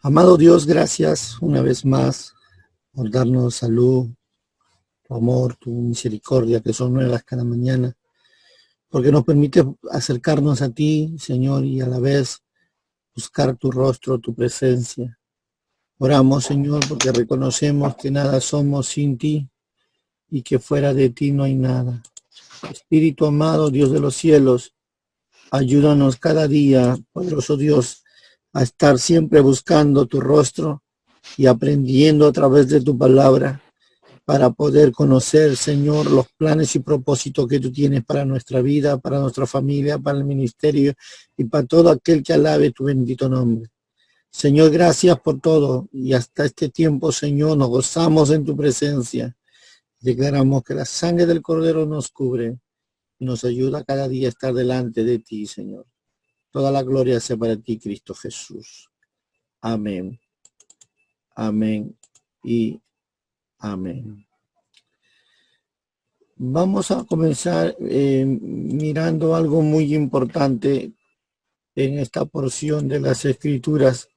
Amado Dios, gracias una vez más por darnos salud, tu amor, tu misericordia, que son nuevas cada mañana, porque nos permite acercarnos a ti, Señor, y a la vez buscar tu rostro, tu presencia. Oramos, Señor, porque reconocemos que nada somos sin ti y que fuera de ti no hay nada. Espíritu amado, Dios de los cielos, ayúdanos cada día, poderoso Dios, a estar siempre buscando tu rostro y aprendiendo a través de tu palabra para poder conocer, Señor, los planes y propósitos que tú tienes para nuestra vida, para nuestra familia, para el ministerio y para todo aquel que alabe tu bendito nombre. Señor, gracias por todo y hasta este tiempo, Señor, nos gozamos en tu presencia. Declaramos que la sangre del Cordero nos cubre y nos ayuda cada día a estar delante de ti, Señor. Toda la gloria sea para ti, Cristo Jesús. Amén. Amén y amén. Vamos a comenzar mirando algo muy importante en esta porción de las Escrituras,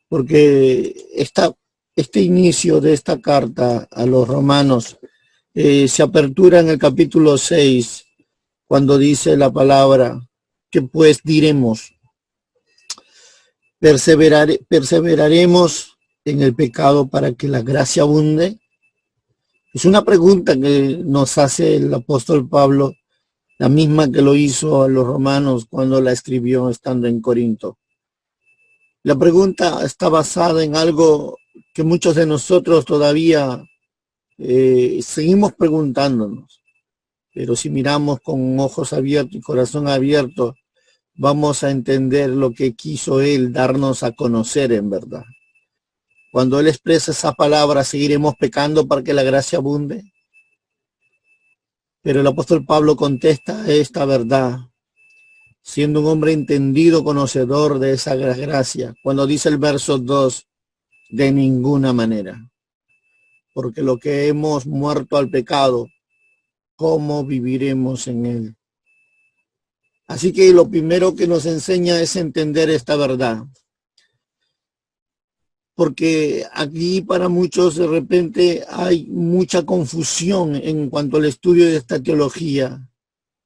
porque este inicio de esta carta a los romanos se apertura en el capítulo 6, cuando dice la palabra, que pues diremos, perseveraremos en el pecado para que la gracia abunde. Es una pregunta que nos hace el apóstol Pablo, la misma que lo hizo a los romanos cuando la escribió estando en Corinto. La pregunta está basada en algo que muchos de nosotros todavía seguimos preguntándonos, pero si miramos con ojos abiertos y corazón abierto, vamos a entender lo que quiso él darnos a conocer en verdad. Cuando él expresa esa palabra, ¿seguiremos pecando para que la gracia abunde? Pero el apóstol Pablo contesta esta verdad, siendo un hombre entendido, conocedor de esa gracia, cuando dice el verso 2, de ninguna manera. Porque lo que hemos muerto al pecado, ¿cómo viviremos en él? Así que lo primero que nos enseña es entender esta verdad. Porque aquí para muchos de repente hay mucha confusión en cuanto al estudio de esta teología.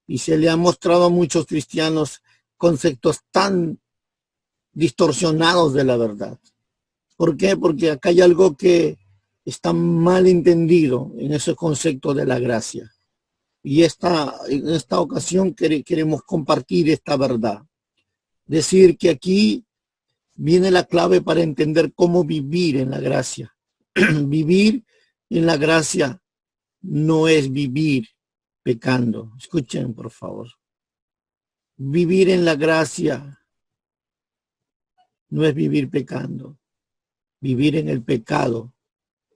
Y se le ha mostrado a muchos cristianos conceptos tan distorsionados de la verdad. ¿Por qué? Porque acá hay algo que está mal entendido en ese concepto de la gracia. Y en esta ocasión queremos compartir esta verdad. Decir que aquí viene la clave para entender cómo vivir en la gracia. Vivir en la gracia no es vivir pecando. Escuchen, por favor. Vivir en la gracia no es vivir pecando. Vivir en el pecado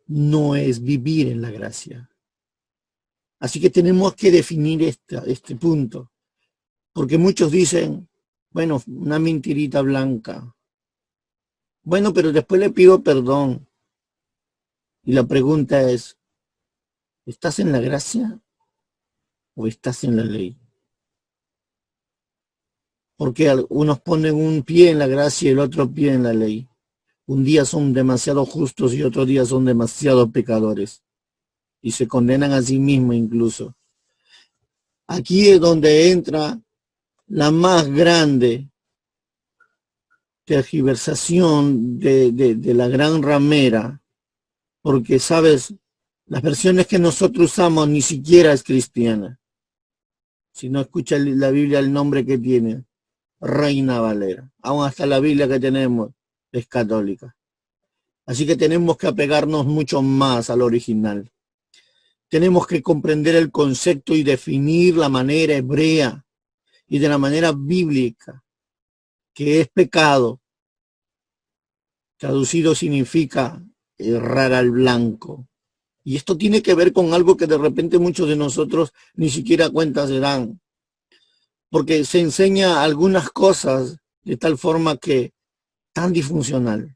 no es vivir en la gracia. Así que tenemos que definir este punto. Porque muchos dicen, bueno, una mentirita blanca. Bueno, pero después le pido perdón. Y la pregunta es, ¿estás en la gracia o estás en la ley? Porque unos ponen un pie en la gracia y el otro pie en la ley. Un día son demasiado justos y otro día son demasiado pecadores. Y se condenan a sí mismos incluso. Aquí es donde entra la más grande tergiversación de la gran ramera. Porque, ¿sabes? Las versiones que nosotros usamos ni siquiera es cristiana. Si no escucha la Biblia el nombre que tiene, Reina Valera. Aún hasta la Biblia que tenemos es católica. Así que tenemos que apegarnos mucho más al original. Tenemos que comprender el concepto y definir la manera hebrea y de la manera bíblica, que es pecado. Traducido significa errar al blanco. Y esto tiene que ver con algo que de repente muchos de nosotros ni siquiera cuenta se dan. Porque se enseña algunas cosas de tal forma que tan disfuncional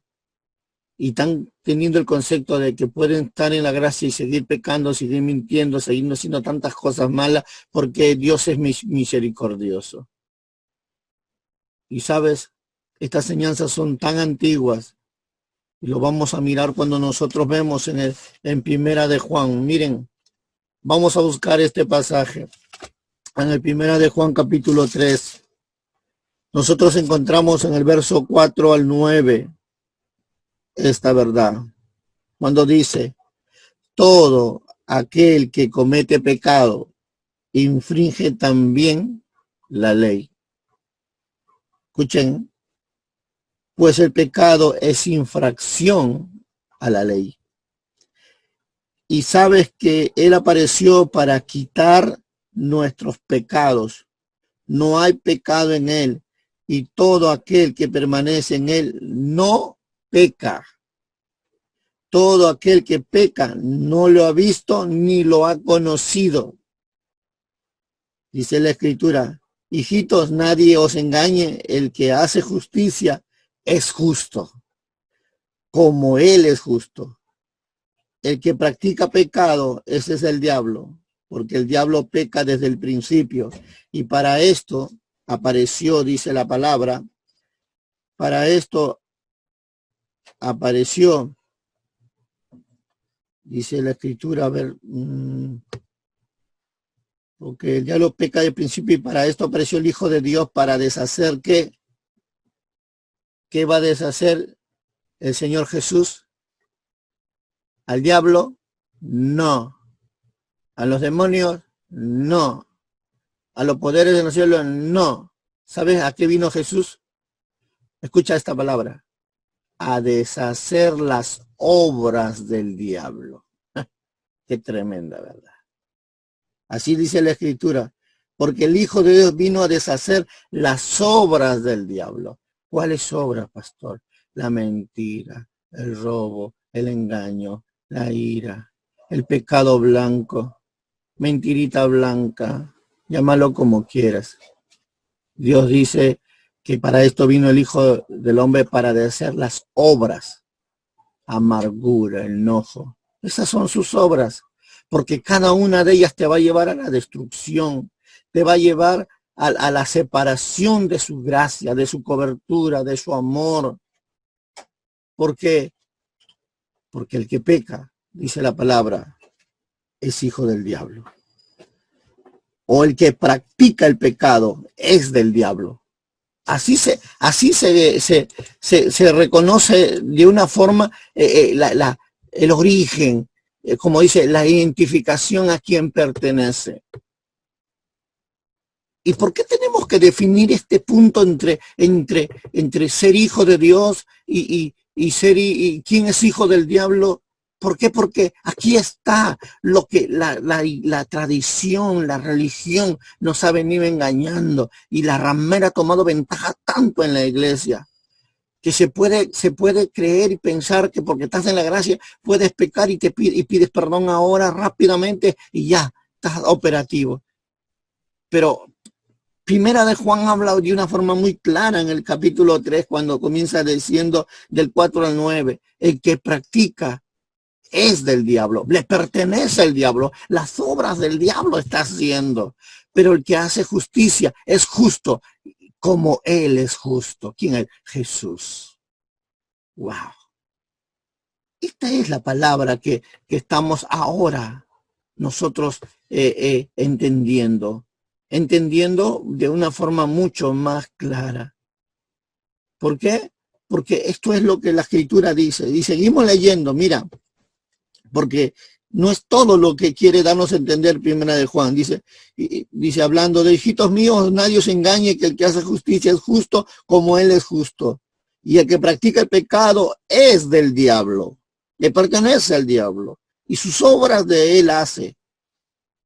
y tan teniendo el concepto de que pueden estar en la gracia y seguir pecando, seguir mintiendo, seguir haciendo tantas cosas malas porque Dios es misericordioso. Y sabes, estas enseñanzas son tan antiguas Y lo vamos a mirar cuando nosotros vemos en Primera de Juan. Miren, vamos a buscar este pasaje. En el Primera de Juan capítulo 3. Nosotros encontramos en el verso 4 al 9 esta verdad. Cuando dice, todo aquel que comete pecado infringe también la ley. Escuchen, pues el pecado es infracción a la ley. Y sabes que Él apareció para quitar nuestros pecados. No hay pecado en Él. Y todo aquel que permanece en Él no peca. Todo aquel que peca no lo ha visto ni lo ha conocido. Dice la Escritura, hijitos, nadie os engañe, el que hace justicia es justo, como Él es justo. El que practica pecado, ese es el diablo, porque el diablo peca desde el principio. Y para esto apareció, dice la palabra, para esto apareció, dice la Escritura, a ver, porque el diablo peca de principio y para esto apareció el Hijo de Dios para deshacer ¿qué? ¿Qué va a deshacer el Señor Jesús? ¿Al diablo? No. ¿A los demonios? No. ¿A los poderes de los cielos? No. ¿Sabes a qué vino Jesús? Escucha esta palabra. A deshacer las obras del diablo. Qué tremenda verdad. Así dice la Escritura, porque el Hijo de Dios vino a deshacer las obras del diablo. ¿Cuáles obras, pastor? La mentira, el robo, el engaño, la ira, el pecado blanco, mentirita blanca, llámalo como quieras. Dios dice que para esto vino el Hijo del Hombre para deshacer las obras, amargura, enojo. Esas son sus obras. Porque cada una de ellas te va a llevar a la destrucción, te va a llevar a la separación de su gracia, de su cobertura, de su amor. ¿Por qué? Porque el que peca, dice la palabra, es hijo del diablo. O el que practica el pecado es del diablo. Así se reconoce de una forma el origen, como dice, la identificación a quien pertenece. ¿Y por qué tenemos que definir este punto entre ser hijo de Dios y ser y quién es hijo del diablo? ¿Por qué? Porque aquí está lo que la tradición, la religión nos ha venido engañando y la ramera ha tomado ventaja tanto en la iglesia que se puede creer y pensar que porque estás en la gracia puedes pecar y pides perdón ahora rápidamente y ya estás operativo. Pero Primera de Juan habla de una forma muy clara en el capítulo 3 cuando comienza diciendo del 4 al 9, el que practica es del diablo, le pertenece al diablo, las obras del diablo está haciendo, pero el que hace justicia es justo como Él es justo. ¿Quién es? Jesús. Wow. Esta es la palabra que estamos ahora nosotros entendiendo de una forma mucho más clara. ¿Por qué? Porque esto es lo que la Escritura dice. Y seguimos leyendo, mira, porque no es todo lo que quiere darnos a entender Primera de Juan. Dice, hablando de hijitos míos, nadie os engañe que el que hace justicia es justo como Él es justo. Y el que practica el pecado es del diablo. Le pertenece al diablo. Y sus obras de él hace.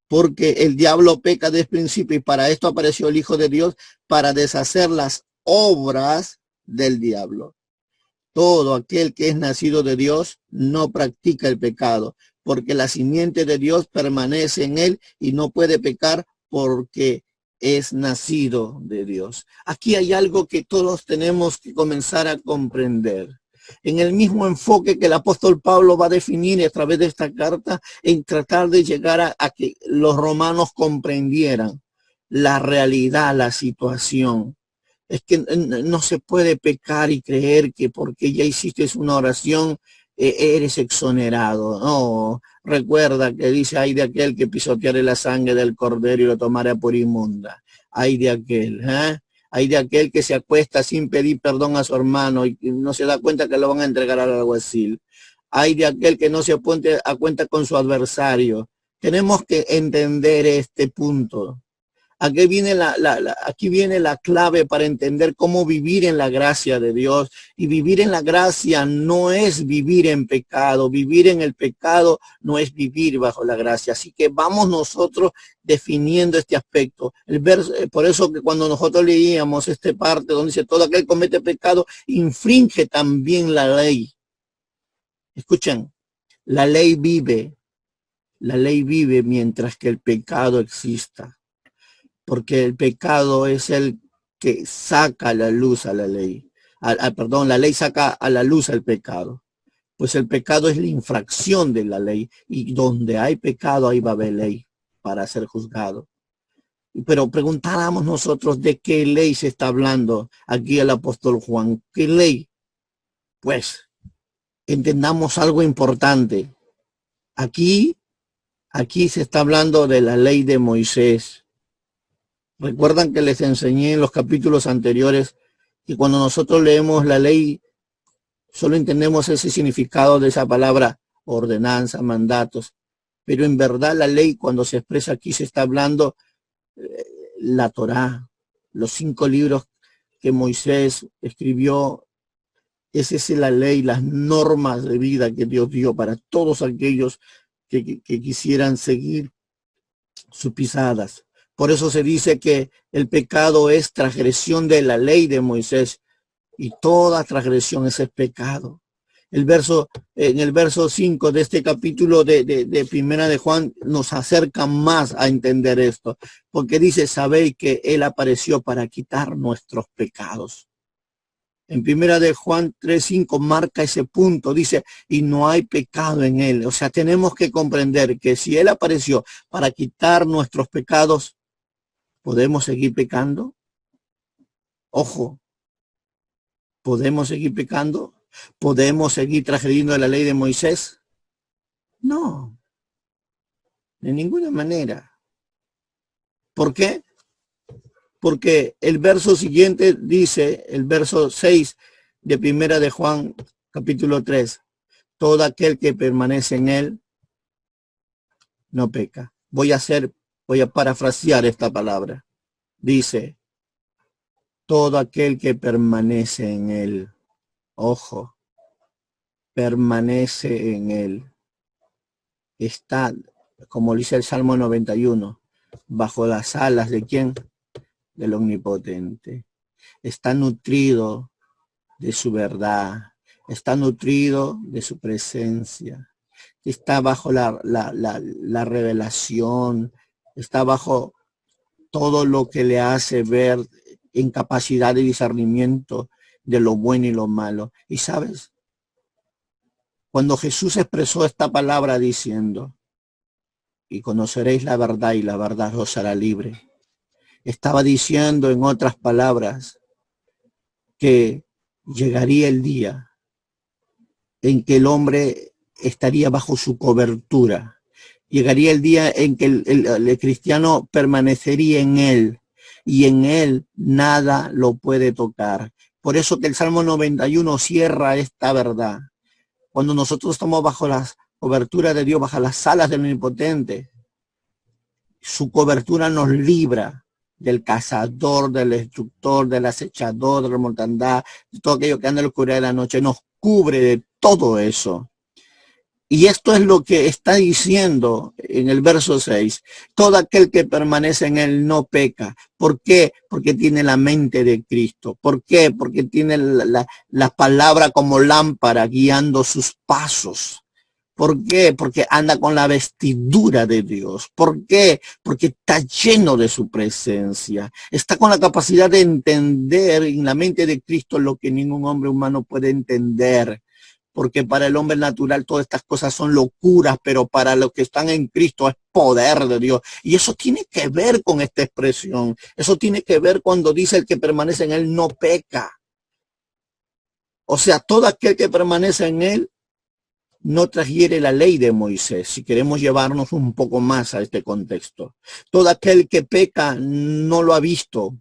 Porque el diablo peca desde el principio y para esto apareció el Hijo de Dios para deshacer las obras del diablo. Todo aquel que es nacido de Dios no practica el pecado, porque la simiente de Dios permanece en él y no puede pecar porque es nacido de Dios. Aquí hay algo que todos tenemos que comenzar a comprender. En el mismo enfoque que el apóstol Pablo va a definir a través de esta carta, en tratar de llegar a que los romanos comprendieran la realidad, la situación. Es que no se puede pecar y creer que porque ya hiciste una oración eres exonerado. No, recuerda que dice, ay de aquel que pisoteare la sangre del cordero y lo tomara por inmunda. Ay de aquel, ¿eh? Hay de aquel que se acuesta sin pedir perdón a su hermano y no se da cuenta que lo van a entregar al alguacil. Hay de aquel que no se pone a cuenta con su adversario. Tenemos que entender este punto. Aquí viene aquí viene la clave para entender cómo vivir en la gracia de Dios. Y vivir en la gracia no es vivir en pecado. Vivir en el pecado no es vivir bajo la gracia. Así que vamos nosotros definiendo este aspecto. El verso, por eso que cuando nosotros leíamos esta parte donde dice todo aquel que comete pecado infringe también la ley. Escuchen, la ley vive mientras que el pecado exista. Porque el pecado es el que saca a la luz a la ley. Perdón, la ley saca a la luz al pecado. Pues el pecado es la infracción de la ley. Y donde hay pecado, ahí va a haber ley para ser juzgado. Pero preguntáramos nosotros de qué ley se está hablando aquí el apóstol Juan. ¿Qué ley? Pues entendamos algo importante. Aquí se está hablando de la ley de Moisés. Recuerdan que les enseñé en los capítulos anteriores que cuando nosotros leemos la ley, solo entendemos ese significado de esa palabra, ordenanza, mandatos. Pero en verdad la ley, cuando se expresa aquí, se está hablando la Torá, los 5 libros que Moisés escribió. Esa es la ley, las normas de vida que Dios dio para todos aquellos que quisieran seguir sus pisadas. Por eso se dice que el pecado es transgresión de la ley de Moisés y toda transgresión es pecado. En el verso 5 de este capítulo de Primera de Juan nos acerca más a entender esto, porque dice, sabéis que Él apareció para quitar nuestros pecados. En Primera de Juan 3:5 marca ese punto, dice, y no hay pecado en Él. O sea, tenemos que comprender que si Él apareció para quitar nuestros pecados, ¿podemos seguir pecando? Ojo, ¿podemos seguir pecando? ¿Podemos seguir transgrediendo la ley de Moisés? No, de ninguna manera. ¿Por qué? Porque el verso siguiente dice, el verso 6 de Primera de Juan, capítulo 3, todo aquel que permanece en él no peca. Voy a parafrasear esta palabra. Dice, todo aquel que permanece en él, ojo, permanece en él, está, como dice el Salmo 91, bajo las alas de ¿quién? Del Omnipotente. Está nutrido de su verdad, está nutrido de su presencia, está bajo la revelación, está bajo todo lo que le hace ver en capacidad de discernimiento de lo bueno y lo malo. Y sabes, cuando Jesús expresó esta palabra diciendo, y conoceréis la verdad y la verdad os hará libre, estaba diciendo en otras palabras que llegaría el día en que el hombre estaría bajo su cobertura. Llegaría el día en que el cristiano permanecería en él y en él nada lo puede tocar. Por eso que el Salmo 91 cierra esta verdad. Cuando nosotros estamos bajo las coberturas de Dios, bajo las alas del Omnipotente, su cobertura nos libra del cazador, del destructor, del acechador, de la mortandad, de todo aquello que anda en la oscuridad de la noche, nos cubre de todo eso. Y esto es lo que está diciendo en el verso 6. Todo aquel que permanece en él no peca. ¿Por qué? Porque tiene la mente de Cristo. ¿Por qué? Porque tiene la palabra como lámpara guiando sus pasos. ¿Por qué? Porque anda con la vestidura de Dios. ¿Por qué? Porque está lleno de su presencia. Está con la capacidad de entender en la mente de Cristo lo que ningún hombre humano puede entender. porque para el hombre natural todas estas cosas son locuras, pero para los que están en Cristo es poder de Dios. Y eso tiene que ver con esta expresión. Eso tiene que ver cuando dice el que permanece en él no peca. O sea, todo aquel que permanece en él no transgiere la ley de Moisés, si queremos llevarnos un poco más a este contexto. Todo aquel que peca no lo ha visto,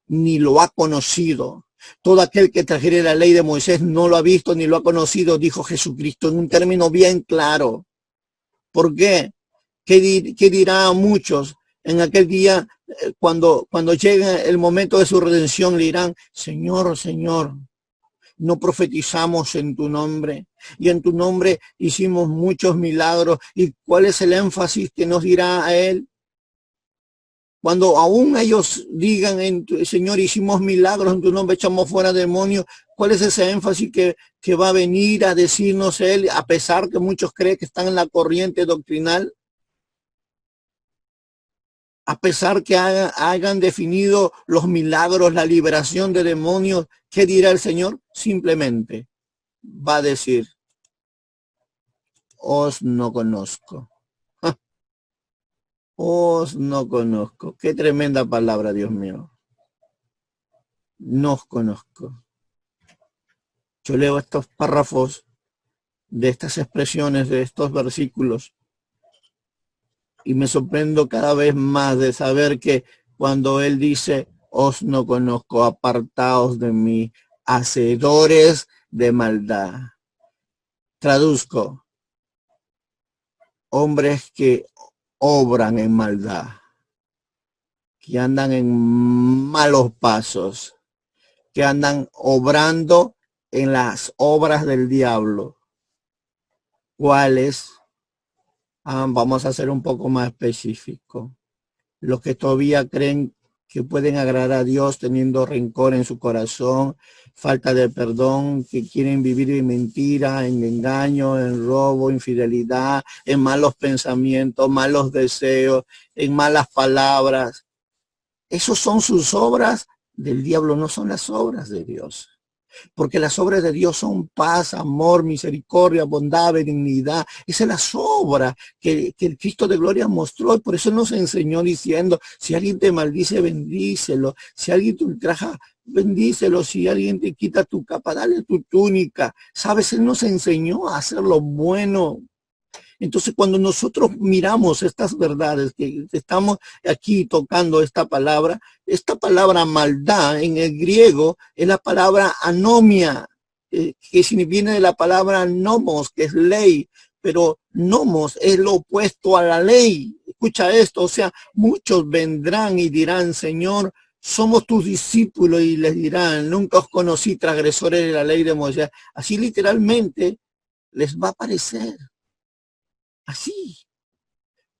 ni lo ha conocido. Todo aquel que transgiere la ley de Moisés no lo ha visto ni lo ha conocido, dijo Jesucristo en un término bien claro. ¿Por qué? ¿Qué dirá a muchos en aquel día cuando llegue el momento de su redención? Le dirán, Señor, Señor, no profetizamos en tu nombre y en tu nombre hicimos muchos milagros. ¿Y cuál es el énfasis que nos dirá a él? Cuando aún ellos digan, Señor, hicimos milagros en tu nombre, echamos fuera demonios, ¿cuál es ese énfasis que va a venir a decirnos él, a pesar que muchos creen que están en la corriente doctrinal? A pesar que hayan definido los milagros, la liberación de demonios, ¿qué dirá el Señor? Simplemente va a decir, os no conozco. Os no conozco. Qué tremenda palabra, Dios mío. No os conozco. Yo leo estos párrafos de estas expresiones, de estos versículos, y me sorprendo cada vez más de saber que cuando él dice, os no conozco, apartaos de mí, hacedores de maldad. Traduzco, hombres que obran en maldad, que andan en malos pasos, que andan obrando en las obras del diablo. ¿Cuáles? Vamos a ser un poco más específicos. Los que todavía creen que pueden agradar a Dios teniendo rencor en su corazón, falta de perdón, que quieren vivir en mentira, en engaño, en robo, infidelidad, en malos pensamientos, malos deseos, en malas palabras. Esos son sus obras del diablo, no son las obras de Dios. Porque las obras de Dios son paz, amor, misericordia, bondad, benignidad. Esa es la obra que el Cristo de gloria mostró. Y por eso nos enseñó diciendo, si alguien te maldice, bendícelo. Si alguien te ultraja, bendícelo. Si alguien te quita tu capa, dale tu túnica. Sabes, Él nos enseñó a hacer lo bueno. Entonces, cuando nosotros miramos estas verdades, que estamos aquí tocando esta palabra maldad en el griego es la palabra anomia, que viene de la palabra nomos, que es ley, pero nomos es lo opuesto a la ley. Escucha esto, o sea, muchos vendrán y dirán, Señor, somos tus discípulos, y les dirán, nunca os conocí, transgresores de la ley de Moisés. Así literalmente les va a parecer. Así.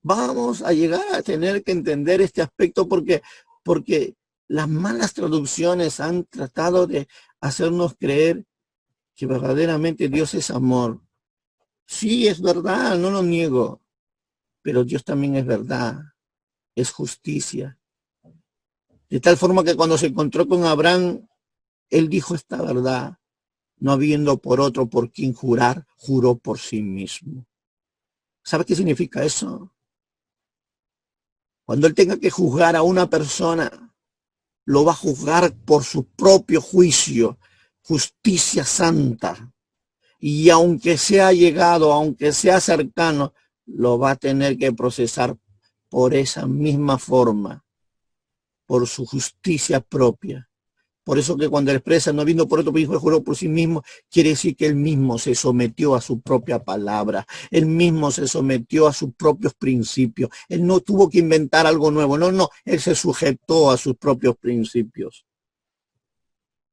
Vamos a llegar a tener que entender este aspecto porque las malas traducciones han tratado de hacernos creer que verdaderamente Dios es amor. Sí, es verdad, no lo niego, pero Dios también es verdad, es justicia. De tal forma que cuando se encontró con Abraham, él dijo esta verdad, no habiendo por otro por quien jurar, juró por sí mismo. ¿Sabe qué significa eso? Cuando él tenga que juzgar a una persona, lo va a juzgar por su propio juicio, justicia santa. Y aunque sea llegado, aunque sea cercano, lo va a tener que procesar por esa misma forma, por su justicia propia. Por eso que cuando expresa no vino por otro, pero hijo juró por sí mismo, quiere decir que él mismo se sometió a su propia palabra, él mismo se sometió a sus propios principios, él no tuvo que inventar algo nuevo, no, él se sujetó a sus propios principios.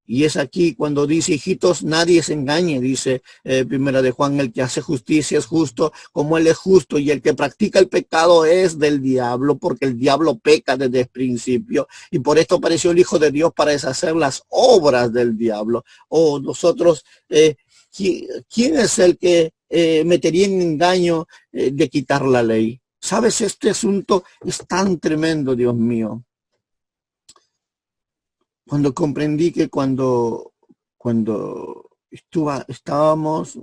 Y es aquí cuando dice, hijitos, nadie se engañe, dice primera de Juan, el que hace justicia es justo como él es justo, y el que practica el pecado es del diablo, porque el diablo peca desde el principio, y por esto apareció el Hijo de Dios para deshacer las obras del diablo. Nosotros, ¿quién es el que metería en engaño de quitar la ley? ¿Sabes? Este asunto es tan tremendo, Dios mío. Cuando comprendí que cuando estábamos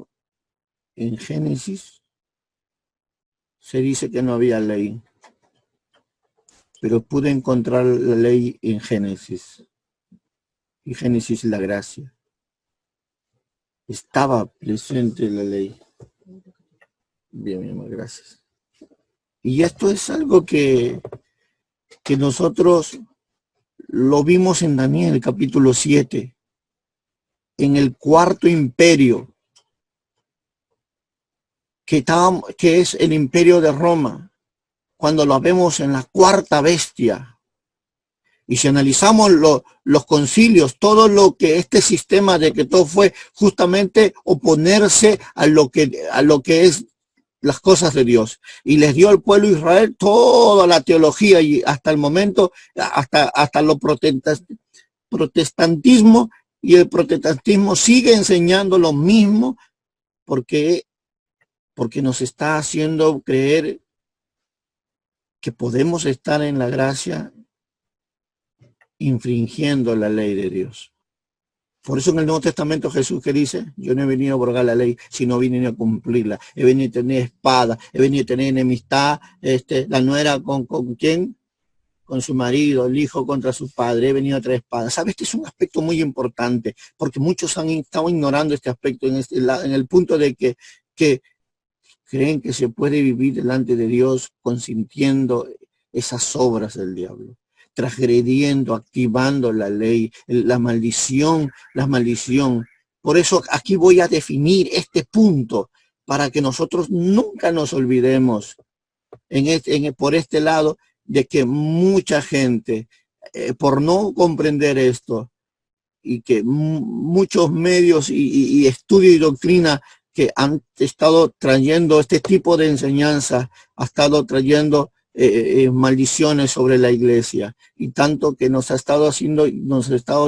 en Génesis se dice que no había ley, pero pude encontrar la ley en Génesis, y Génesis es la gracia. Estaba presente la ley. Bien, mi amor, gracias. Y esto es algo que nosotros lo vimos en Daniel, capítulo 7, en el cuarto imperio, que es el imperio de Roma, cuando lo vemos en la cuarta bestia. Y si analizamos los concilios, todo lo que este sistema de que todo fue justamente oponerse a lo que es las cosas de Dios. Y les dio al pueblo de Israel toda la teología y hasta el momento, hasta lo protestantismo, y el protestantismo sigue enseñando lo mismo porque nos está haciendo creer que podemos estar en la gracia infringiendo la ley de Dios. Por eso en el Nuevo Testamento Jesús que dice, yo no he venido a abrogar la ley, sino vine a cumplirla. He venido a tener espada, he venido a tener enemistad, la nuera con ¿quién? Con su marido, el hijo contra su padre, he venido a traer espada. ¿Sabes? Este es un aspecto muy importante, porque muchos han estado ignorando este aspecto en el punto de que creen que se puede vivir delante de Dios consintiendo esas obras del diablo, transgrediendo, activando la ley, la maldición. Por eso aquí voy a definir este punto para que nosotros nunca nos olvidemos por este lado de que mucha gente, por no comprender esto, y que muchos medios y estudio y doctrina que han estado trayendo este tipo de enseñanza, ha estado trayendo maldiciones sobre la iglesia, y tanto que nos ha estado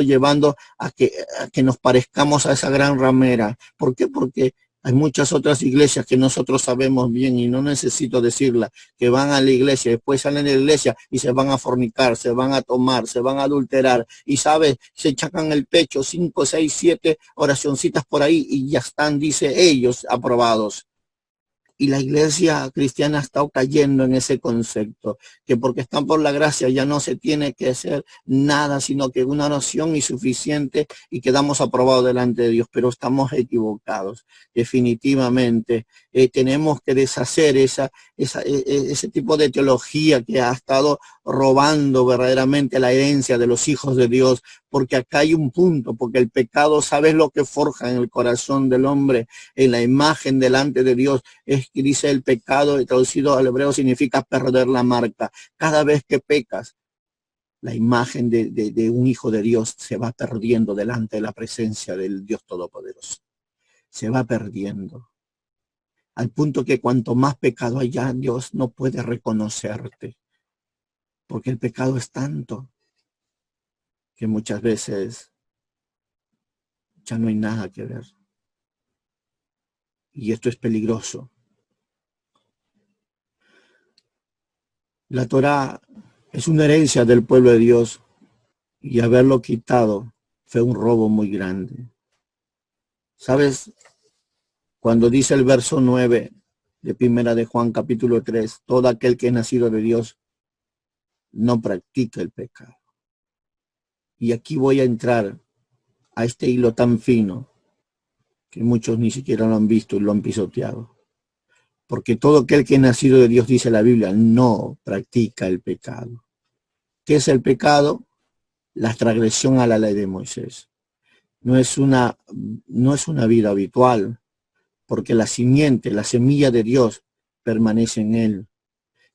llevando a que nos parezcamos a esa gran ramera. ¿Por qué? Porque hay muchas otras iglesias que nosotros sabemos bien, y no necesito decirla, que van a la iglesia, después salen de la iglesia y se van a fornicar, se van a tomar, se van a adulterar, y sabes, se chacan el pecho 5, 6, 7 oracioncitas por ahí y ya están, dice ellos, aprobados. Y la iglesia cristiana ha estado cayendo en ese concepto, que porque están por la gracia ya no se tiene que hacer nada, sino que una oración es suficiente y quedamos aprobados delante de Dios. Pero estamos equivocados, definitivamente. Tenemos que deshacer ese tipo de teología que ha estado robando verdaderamente la herencia de los hijos de Dios, porque acá hay un punto, porque el pecado, ¿sabes lo que forja en el corazón del hombre, en la imagen delante de Dios? Es que dice el pecado, traducido al hebreo, significa perder la marca. Cada vez que pecas, la imagen de un hijo de Dios se va perdiendo delante de la presencia del Dios Todopoderoso. Se va perdiendo. Al punto que cuanto más pecado haya, Dios no puede reconocerte. Porque el pecado es tanto que muchas veces ya no hay nada que ver. Y esto es peligroso. La Torá es una herencia del pueblo de Dios, y haberlo quitado fue un robo muy grande. ¿Sabes? Cuando dice el verso 9 de Primera de Juan, capítulo 3, todo aquel que es nacido de Dios no practica el pecado. Y aquí voy a entrar a este hilo tan fino que muchos ni siquiera lo han visto y lo han pisoteado. Porque todo aquel que es nacido de Dios, dice la Biblia, no practica el pecado. ¿Qué es el pecado? La transgresión a la ley de Moisés. No es una vida habitual, porque la simiente, la semilla de Dios permanece en él,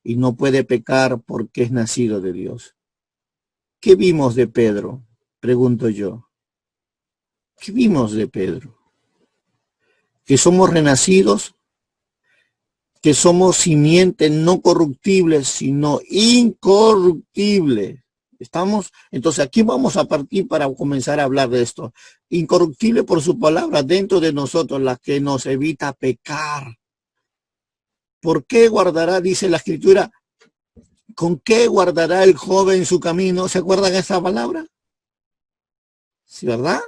y no puede pecar porque es nacido de Dios. ¿Qué vimos de Pedro? Pregunto yo. ¿Qué vimos de Pedro? Que somos renacidos, que somos simiente no corruptible, sino incorruptible. ¿Estamos? Entonces aquí vamos a partir para comenzar a hablar de esto. Incorruptible por su palabra dentro de nosotros, la que nos evita pecar. ¿Por qué guardará, dice la Escritura, con qué guardará el joven su camino? ¿Se acuerdan de esa palabra? ¿Sí, verdad?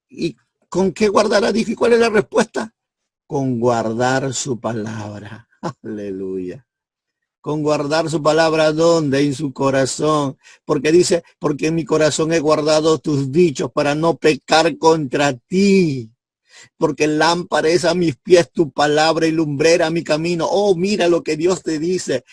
¿Y ¿Con qué guardará? Dije, ¿cuál es la respuesta? Con guardar su palabra. Aleluya. Con guardar su palabra, ¿dónde? En su corazón. Porque dice, porque en mi corazón he guardado tus dichos para no pecar contra ti. Porque lámpara es a mis pies tu palabra y lumbrera a mi camino. Oh, mira lo que Dios te dice.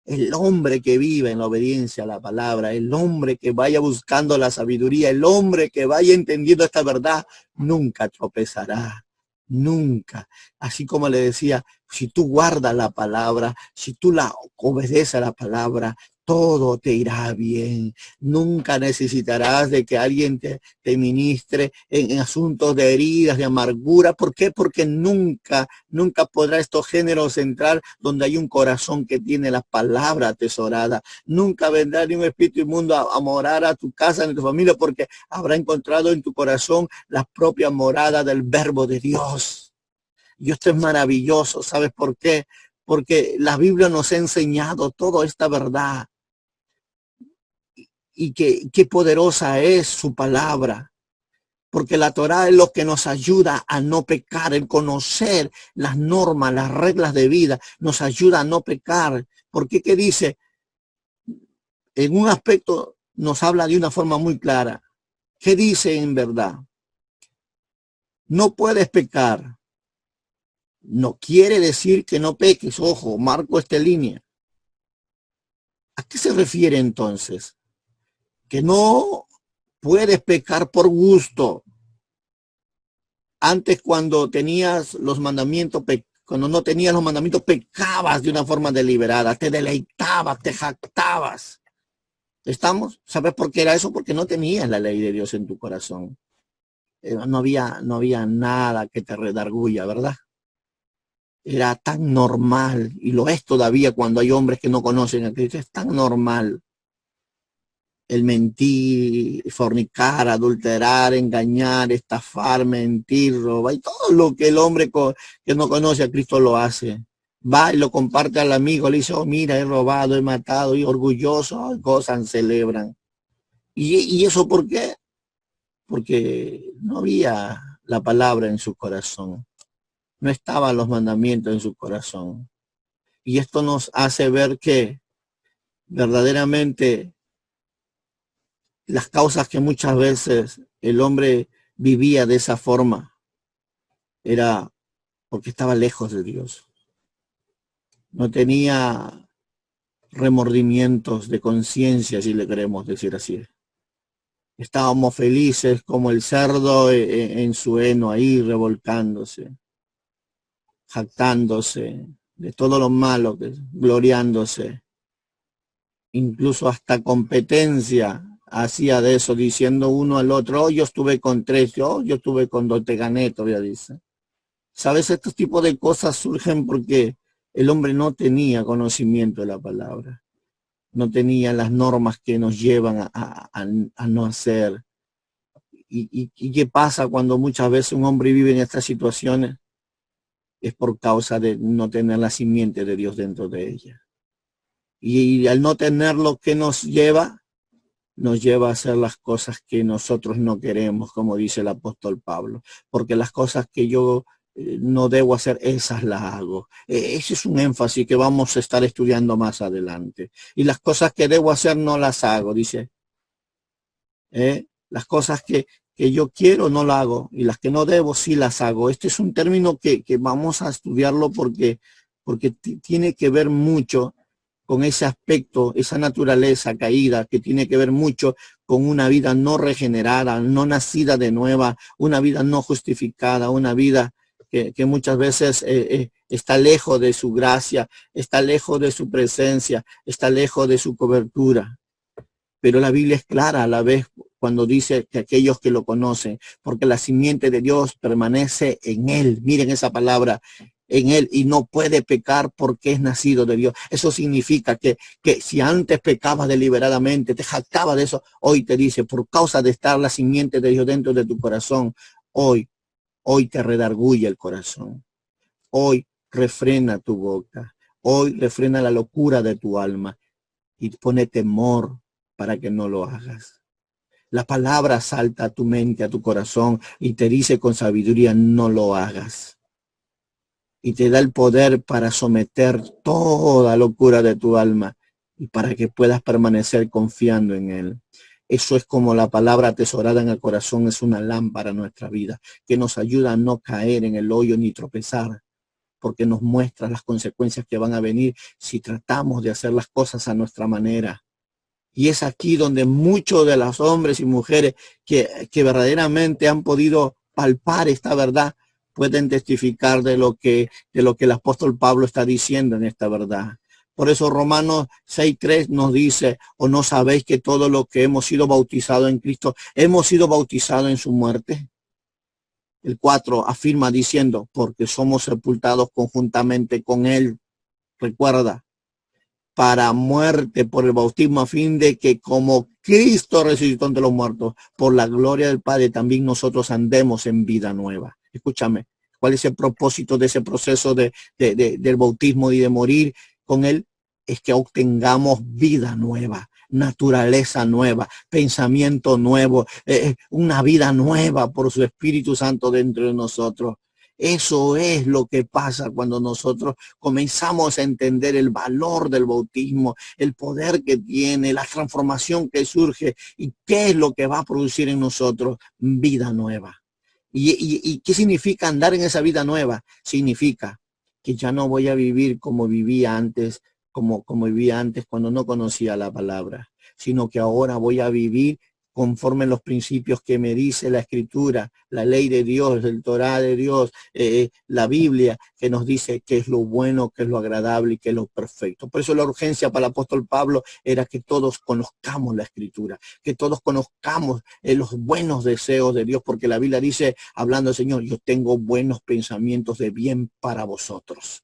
El hombre que vive en la obediencia a la palabra, el hombre que vaya buscando la sabiduría, el hombre que vaya entendiendo esta verdad, nunca tropezará, nunca. Así como le decía, si tú guardas la palabra, si tú la obedeces a la palabra, todo te irá bien. Nunca necesitarás de que alguien te ministre en asuntos de heridas, de amargura. ¿Por qué? Porque nunca podrá estos géneros entrar donde hay un corazón que tiene la palabra atesorada. Nunca vendrá ni un espíritu inmundo a morar a tu casa, ni a tu familia, porque habrá encontrado en tu corazón la propia morada del verbo de Dios. Y esto es maravilloso. ¿Sabes por qué? Porque la Biblia nos ha enseñado toda esta verdad. Y qué poderosa es su palabra. Porque la Torá es lo que nos ayuda a no pecar, el conocer las normas, las reglas de vida, nos ayuda a no pecar. Porque ¿qué dice? En un aspecto nos habla de una forma muy clara. ¿Qué dice en verdad? No puedes pecar. No quiere decir que no peques. Ojo, marco esta línea. ¿A qué se refiere entonces? Que no puedes pecar por gusto. Antes, cuando tenías los mandamientos, cuando no tenías los mandamientos, pecabas de una forma deliberada, te deleitabas, te jactabas. ¿Estamos? ¿Sabes por qué era eso? Porque no tenías la ley de Dios en tu corazón. No había nada que te redarguya, ¿verdad? Era tan normal, y lo es todavía cuando hay hombres que no conocen a Cristo, es tan normal el mentir, fornicar, adulterar, engañar, estafar, mentir, robar, y todo lo que el hombre que no conoce a Cristo lo hace. Va y lo comparte al amigo, le dice, oh, mira, he robado, he matado, y orgulloso, gozan, celebran. ¿Y eso por qué? Porque no había la palabra en su corazón, no estaban los mandamientos en su corazón. Y esto nos hace ver que verdaderamente las causas que muchas veces el hombre vivía de esa forma era porque estaba lejos de Dios. No tenía remordimientos de conciencia, si le queremos decir así. Estábamos felices como el cerdo en su heno, ahí revolcándose, jactándose de todo lo malo, gloriándose. Incluso hasta competencia hacía de eso, diciendo uno al otro, oh, yo estuve con tres, yo estuve con dos, te gané, todavía dice. ¿Sabes? Estos tipos de cosas surgen porque el hombre no tenía conocimiento de la palabra, no tenía las normas que nos llevan a no hacer. ¿Y qué pasa cuando muchas veces un hombre vive en estas situaciones? Es por causa de no tener la simiente de Dios dentro de ella. Y al no tener lo que nos lleva a hacer las cosas que nosotros no queremos, como dice el apóstol Pablo, porque las cosas que yo no debo hacer, esas las hago. Ese es un énfasis que vamos a estar estudiando más adelante. Y las cosas que debo hacer no las hago, dice. Las cosas que yo quiero no las hago, y las que no debo sí las hago. Este es un término que vamos a estudiarlo porque tiene que ver mucho con ese aspecto, esa naturaleza caída, que tiene que ver mucho con una vida no regenerada, no nacida de nueva, una vida no justificada, una vida que muchas veces está lejos de su gracia, está lejos de su presencia, está lejos de su cobertura. Pero la Biblia es clara a la vez cuando dice que aquellos que lo conocen, porque la simiente de Dios permanece en él. Miren esa palabra, en él, y no puede pecar porque es nacido de Dios. Eso significa que si antes pecabas deliberadamente, te jactabas de eso, hoy te dice, por causa de estar la simiente de Dios dentro de tu corazón, hoy te redarguye el corazón. Hoy refrena tu boca. Hoy refrena la locura de tu alma y pone temor para que no lo hagas. La palabra salta a tu mente, a tu corazón y te dice con sabiduría, no lo hagas. Y te da el poder para someter toda locura de tu alma y para que puedas permanecer confiando en Él. Eso es como la palabra atesorada en el corazón, es una lámpara a nuestra vida, que nos ayuda a no caer en el hoyo ni tropezar, porque nos muestra las consecuencias que van a venir si tratamos de hacer las cosas a nuestra manera. Y es aquí donde muchos de los hombres y mujeres que verdaderamente han podido palpar esta verdad pueden testificar de lo que el apóstol Pablo está diciendo en esta verdad. Por eso Romanos 6:3 nos dice, o no sabéis que todo lo que hemos sido bautizados en Cristo, hemos sido bautizados en su muerte. El 4 afirma diciendo, porque somos sepultados conjuntamente con Él. Recuerda, para muerte por el bautismo, a fin de que como Cristo resucitó entre los muertos, por la gloria del Padre, también nosotros andemos en vida nueva. Escúchame, ¿cuál es el propósito de ese proceso del bautismo y de morir con Él? Es que obtengamos vida nueva, naturaleza nueva, pensamiento nuevo, una vida nueva por su Espíritu Santo dentro de nosotros. Eso es lo que pasa cuando nosotros comenzamos a entender el valor del bautismo, el poder que tiene, la transformación que surge y qué es lo que va a producir en nosotros vida nueva. ¿Y qué significa andar en esa vida nueva? Significa que ya no voy a vivir como vivía antes, como vivía antes cuando no conocía la palabra, sino que ahora voy a vivir conforme los principios que me dice la Escritura, la ley de Dios, el Torá de Dios, la Biblia, que nos dice qué es lo bueno, qué es lo agradable y qué es lo perfecto. Por eso la urgencia para el apóstol Pablo era que todos conozcamos la Escritura, que todos conozcamos los buenos deseos de Dios, porque la Biblia dice, hablando, Señor, yo tengo buenos pensamientos de bien para vosotros.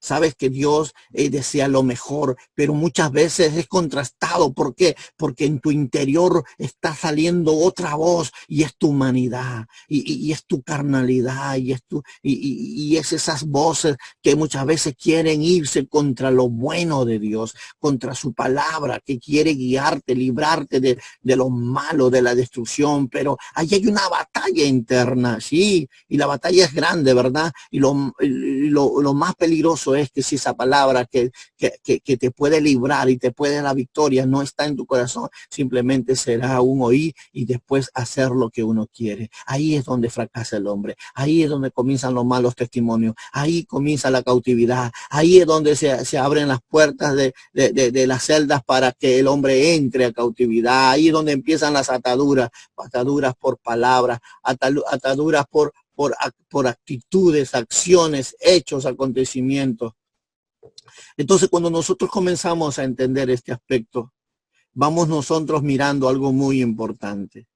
Sabes que Dios desea lo mejor, pero muchas veces es contrastado. ¿Por qué? Porque en tu interior está saliendo otra voz y es tu humanidad y es tu carnalidad y es esas voces que muchas veces quieren irse contra lo bueno de Dios, contra su palabra, que quiere guiarte, librarte de lo malo, de la destrucción. Pero ahí hay una batalla interna, sí, y la batalla es grande, ¿verdad? Y lo más peligroso es que si esa palabra que te puede librar y te puede dar la victoria no está en tu corazón, simplemente será un oír y después hacer lo que uno quiere. Ahí es donde fracasa el hombre, ahí es donde comienzan los malos testimonios, ahí comienza la cautividad, ahí es donde se abren las puertas de las celdas para que el hombre entre a cautividad, ahí es donde empiezan las ataduras por palabras, ataduras por actitudes, acciones, hechos, acontecimientos. Entonces, cuando nosotros comenzamos a entender este aspecto, vamos nosotros mirando algo muy importante.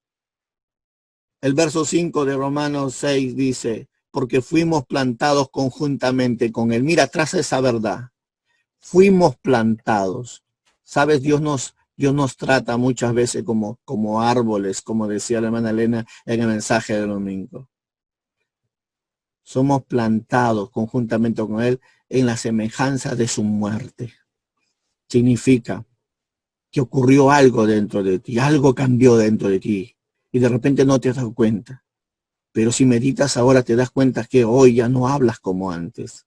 El verso 5 de Romanos 6 dice, porque fuimos plantados conjuntamente con Él. Mira, tras esa verdad, fuimos plantados. Sabes, Dios nos trata muchas veces como árboles, como decía la hermana Elena en el mensaje del domingo. Somos plantados conjuntamente con Él en la semejanza de su muerte. Significa que ocurrió algo dentro de ti, algo cambió dentro de ti y de repente no te has dado cuenta. Pero si meditas ahora te das cuenta que hoy ya no hablas como antes.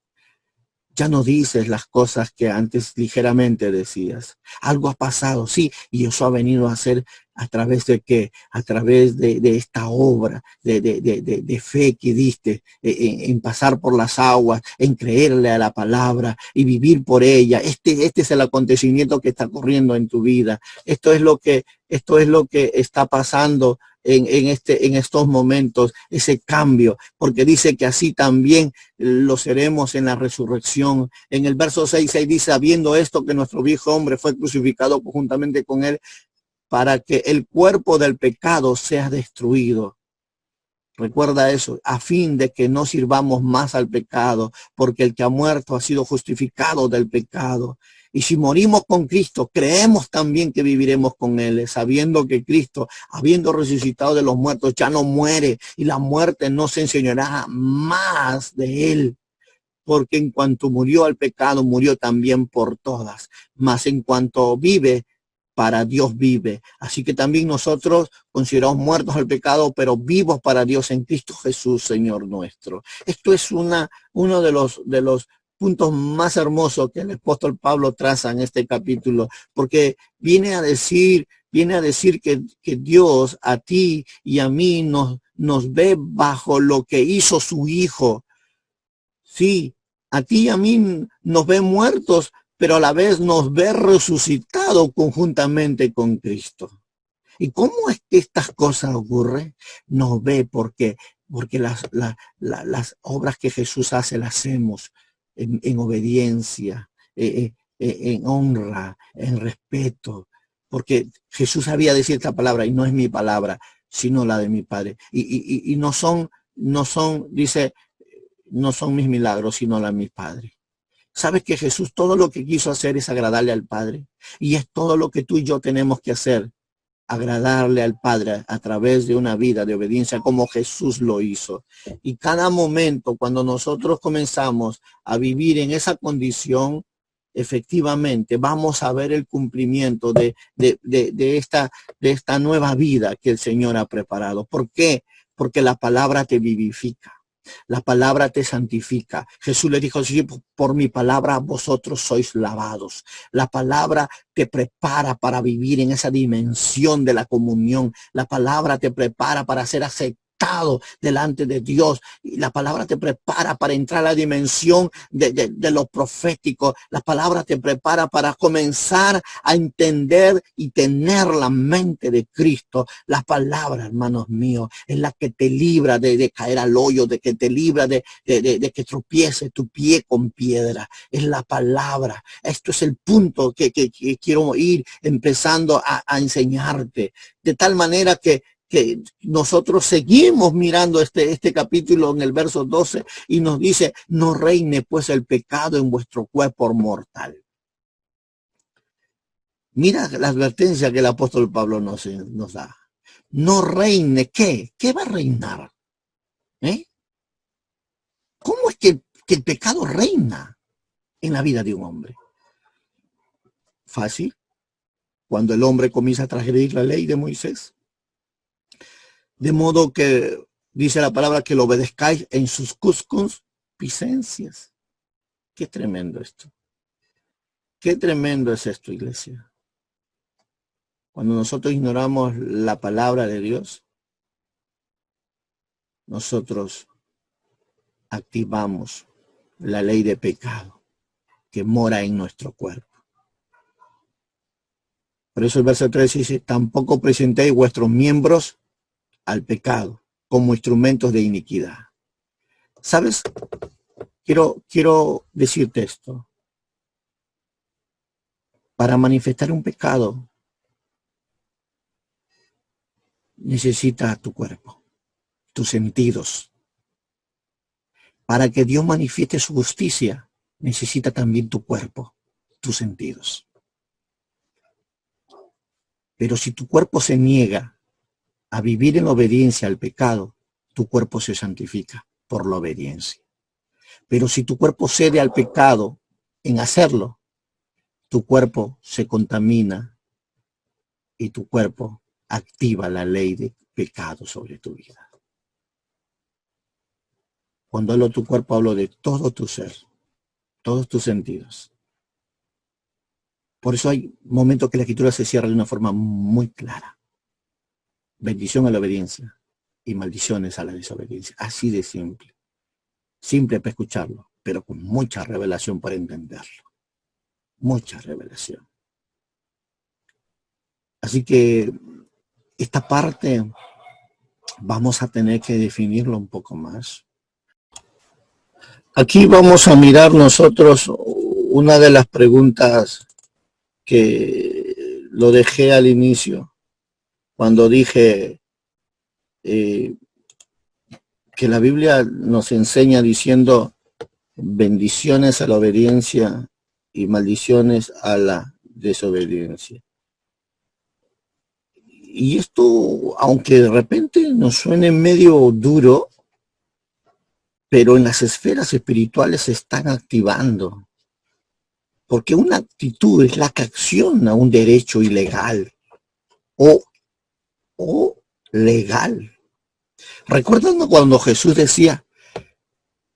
Ya no dices las cosas que antes ligeramente decías. Algo ha pasado, sí, y eso ha venido a ser a través de qué, a través de esta obra de fe que diste, en pasar por las aguas, en creerle a la palabra y vivir por ella. Este es el acontecimiento que está ocurriendo en tu vida. Esto es lo que está pasando en estos momentos, ese cambio, porque dice que así también lo seremos en la resurrección. En el verso 6 dice, habiendo esto que nuestro viejo hombre fue crucificado juntamente con Él, para que el cuerpo del pecado sea destruido. Recuerda eso, a fin de que no sirvamos más al pecado, porque el que ha muerto ha sido justificado del pecado. Y si morimos con Cristo, creemos también que viviremos con Él, sabiendo que Cristo, habiendo resucitado de los muertos, ya no muere y la muerte no se enseñará más de Él. Porque en cuanto murió al pecado, murió también por todas. Mas en cuanto vive, para Dios vive. Así que también nosotros consideramos muertos al pecado, pero vivos para Dios en Cristo Jesús, Señor nuestro. Esto es uno de los puntos más hermosos que el apóstol Pablo traza en este capítulo, porque viene a decir que Dios a ti y a mí nos ve bajo lo que hizo su Hijo. Sí, a ti y a mí nos ve muertos, pero a la vez nos ve resucitado conjuntamente con Cristo. ¿Y cómo es que estas cosas ocurren? Nos ve porque las obras que Jesús hace las hacemos en obediencia, en honra, en respeto, porque Jesús sabía decir esta palabra y no es mi palabra, sino la de mi Padre. Y no son, dice, no son mis milagros, sino la de mi Padre. ¿Sabes que Jesús todo lo que quiso hacer es agradarle al Padre? Y es todo lo que tú y yo tenemos que hacer, agradarle al Padre a través de una vida de obediencia como Jesús lo hizo. Y cada momento cuando nosotros comenzamos a vivir en esa condición, efectivamente vamos a ver el cumplimiento de esta nueva vida que el Señor ha preparado. ¿Por qué? Porque la palabra te vivifica. La palabra te santifica. Jesús le dijo, sí, por mi palabra vosotros sois lavados. La palabra te prepara para vivir en esa dimensión de la comunión. La palabra te prepara para ser aceptado delante de Dios. Y la palabra te prepara para entrar a la dimensión de lo profético. La palabra te prepara para comenzar a entender y tener la mente de Cristo. La palabra, hermanos míos, es la que te libra de caer al hoyo, de que te libra de que tropiece tu pie con piedra. Es la palabra. Esto es el punto que quiero ir empezando a enseñarte. De tal manera que nosotros seguimos mirando este capítulo en el verso 12 y nos dice, no reine pues el pecado en vuestro cuerpo mortal. Mira la advertencia que el apóstol Pablo nos da. No reine, ¿qué? ¿Qué va a reinar? ¿Cómo es que el pecado reina en la vida de un hombre? Fácil. Cuando el hombre comienza a transgredir la ley de Moisés. De modo que dice la palabra que lo obedezcáis en sus concupiscencias. Qué tremendo esto. Qué tremendo es esto, iglesia. Cuando nosotros ignoramos la palabra de Dios, nosotros activamos la ley de pecado que mora en nuestro cuerpo. Por eso el verso 3 dice, tampoco presentéis vuestros miembros al pecado como instrumentos de iniquidad. ¿Sabes? Quiero decirte esto. Para manifestar un pecado, necesita tu cuerpo, tus sentidos. Para que Dios manifieste su justicia, necesita también tu cuerpo, tus sentidos. Pero si tu cuerpo se niega a vivir en obediencia al pecado, tu cuerpo se santifica por la obediencia. Pero si tu cuerpo cede al pecado en hacerlo, tu cuerpo se contamina y tu cuerpo activa la ley de pecado sobre tu vida. Cuando hablo de tu cuerpo, hablo de todo tu ser, todos tus sentidos. Por eso hay momentos que la Escritura se cierra de una forma muy clara. Bendición a la obediencia y maldiciones a la desobediencia. Así de simple. Simple para escucharlo, pero con mucha revelación para entenderlo. Mucha revelación. Así que esta parte vamos a tener que definirlo un poco más. Aquí vamos a mirar nosotros una de las preguntas que lo dejé al inicio, cuando dije que la Biblia nos enseña diciendo bendiciones a la obediencia y maldiciones a la desobediencia. Y esto, aunque de repente nos suene medio duro, pero en las esferas espirituales se están activando. Porque una actitud es la que acciona un derecho ilegal o legal. ¿Recuerdan cuando Jesús decía,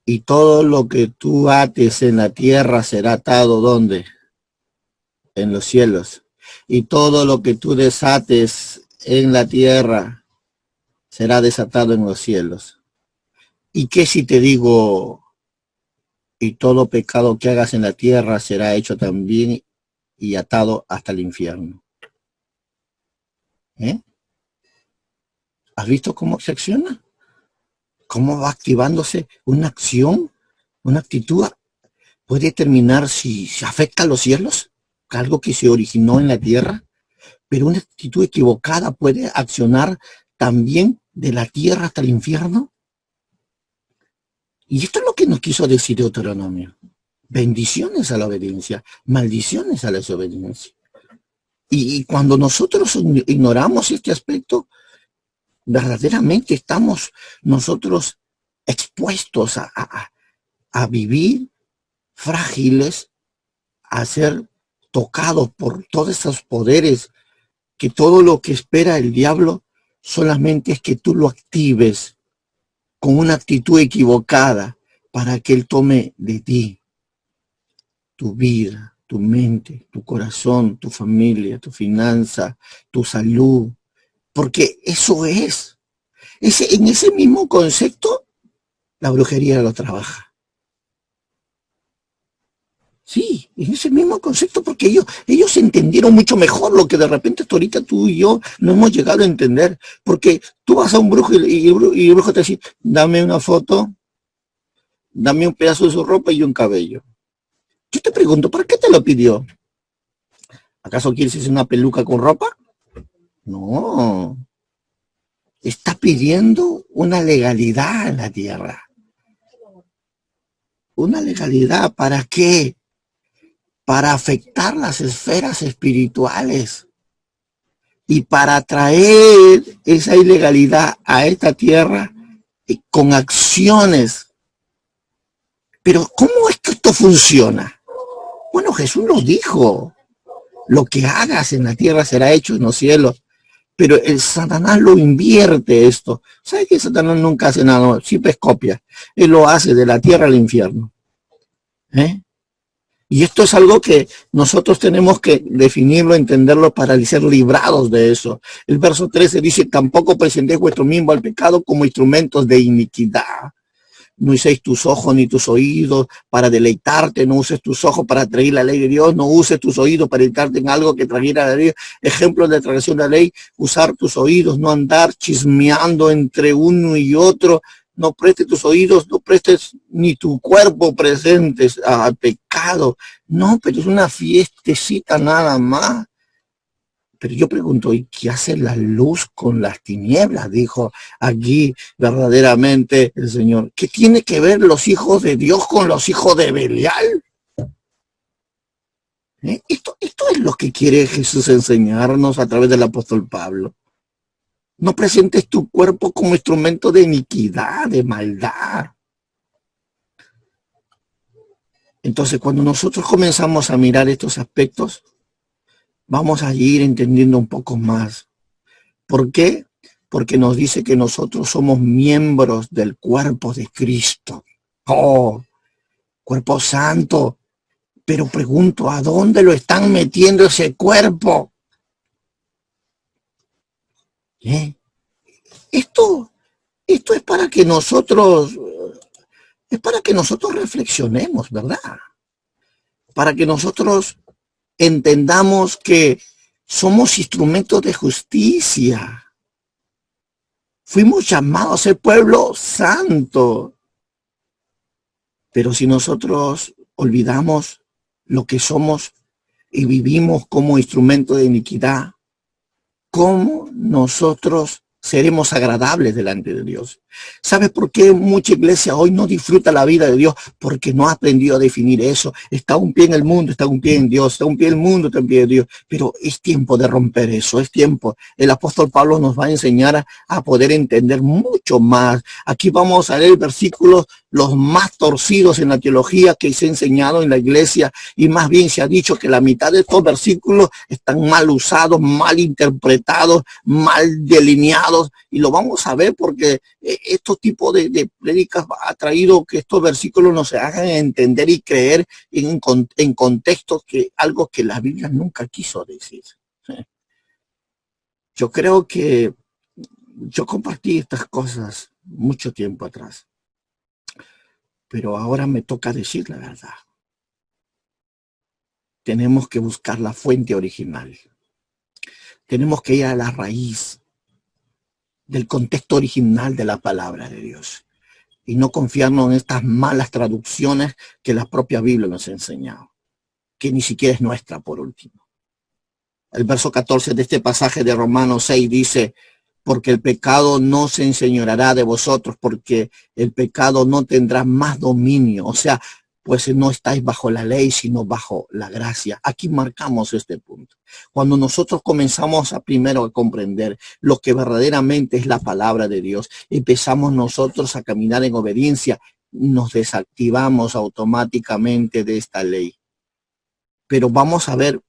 y todo lo que tú ates en la tierra será atado, ¿dónde? En los cielos. Y todo lo que tú desates en la tierra será desatado en los cielos. ¿Y qué si te digo, y todo pecado que hagas en la tierra será hecho también y atado hasta el infierno? ¿Eh? ¿Has visto cómo se acciona? ¿Cómo va activándose una acción? Una actitud puede determinar si se afecta a los cielos, algo que se originó en la tierra, pero una actitud equivocada puede accionar también de la tierra hasta el infierno. Y esto es lo que nos quiso decir Deuteronomio. Bendiciones a la obediencia, maldiciones a la desobediencia. Y cuando nosotros ignoramos este aspecto, verdaderamente estamos nosotros expuestos a vivir frágiles, a ser tocados por todos esos poderes, que todo lo que espera el diablo solamente es que tú lo actives con una actitud equivocada para que él tome de ti tu vida, tu mente, tu corazón, tu familia, tu finanza, tu salud, porque eso es. En ese mismo concepto, la brujería lo trabaja. Sí, en ese mismo concepto, porque ellos entendieron mucho mejor lo que de repente ahorita tú y yo no hemos llegado a entender. Porque tú vas a un brujo y el brujo te dice, dame una foto, dame un pedazo de su ropa y un cabello. Yo te pregunto, ¿para qué te lo pidió? ¿Acaso quieres hacer una peluca con ropa? No. Está pidiendo una legalidad en la tierra. ¿Una legalidad para qué? Para afectar las esferas espirituales y para traer esa ilegalidad a esta tierra con acciones. Pero ¿cómo es que esto funciona? Bueno, Jesús nos dijo, lo que hagas en la tierra será hecho en los cielos. Pero el Satanás lo invierte esto. ¿Sabes que Satanás nunca hace nada? Siempre es copia. Él lo hace de la tierra al infierno. Y esto es algo que nosotros tenemos que definirlo, entenderlo para ser librados de eso. El verso 13 dice, tampoco presentéis vuestro miembro al pecado como instrumentos de iniquidad. No uséis tus ojos ni tus oídos para deleitarte, no uses tus ojos para traer la ley de Dios, no uses tus oídos para deleitarte en algo que trajera la ley. Ejemplos de transgresión de la ley, usar tus oídos, no andar chismeando entre uno y otro, no prestes tus oídos, no prestes ni tu cuerpo presentes al pecado. No, pero es una fiestecita nada más. Pero yo pregunto, ¿y qué hace la luz con las tinieblas? Dijo aquí verdaderamente el Señor. ¿Qué tiene que ver los hijos de Dios con los hijos de Belial? Esto es lo que quiere Jesús enseñarnos a través del apóstol Pablo. No presentes tu cuerpo como instrumento de iniquidad, de maldad. Entonces, cuando nosotros comenzamos a mirar estos aspectos, vamos a ir entendiendo un poco más. ¿Por qué? Porque nos dice que nosotros somos miembros del cuerpo de Cristo. ¡Oh! Cuerpo santo. Pero pregunto, ¿a dónde lo están metiendo ese cuerpo? Esto es para que nosotros reflexionemos, ¿verdad? Para que nosotros entendamos que somos instrumentos de justicia. Fuimos llamados a ser pueblo santo. Pero si nosotros olvidamos lo que somos y vivimos como instrumento de iniquidad, ¿cómo nosotros seremos agradables delante de Dios. ¿Sabes por qué mucha iglesia hoy no disfruta la vida de Dios? Porque no ha aprendido a definir eso. Está un pie en el mundo, está un pie en Dios, está un pie en el mundo, está un pie en Dios. Pero es tiempo de romper eso, es tiempo. El apóstol Pablo nos va a enseñar a poder entender mucho más. Aquí vamos a leer versículos los más torcidos en la teología que se ha enseñado en la iglesia, y más bien se ha dicho que la mitad de estos versículos están mal usados, mal interpretados, mal delineados, y lo vamos a ver porque estos tipos de prédicas ha traído que estos versículos nos hagan entender y creer en contextos que algo que la Biblia nunca quiso decir. Yo creo que yo compartí estas cosas mucho tiempo atrás, pero ahora me toca decir la verdad. Tenemos que buscar la fuente original. Tenemos que ir a la raíz del contexto original de la palabra de Dios y no confiarnos en estas malas traducciones que la propia Biblia nos ha enseñado, que ni siquiera es nuestra por último. El verso 14 de este pasaje de Romanos 6 dice: porque el pecado no se enseñoreará de vosotros, porque el pecado no tendrá más dominio. O sea, pues no estáis bajo la ley, sino bajo la gracia. Aquí marcamos este punto. Cuando nosotros comenzamos primero a comprender lo que verdaderamente es la palabra de Dios, empezamos nosotros a caminar en obediencia, nos desactivamos automáticamente de esta ley. Pero vamos a ver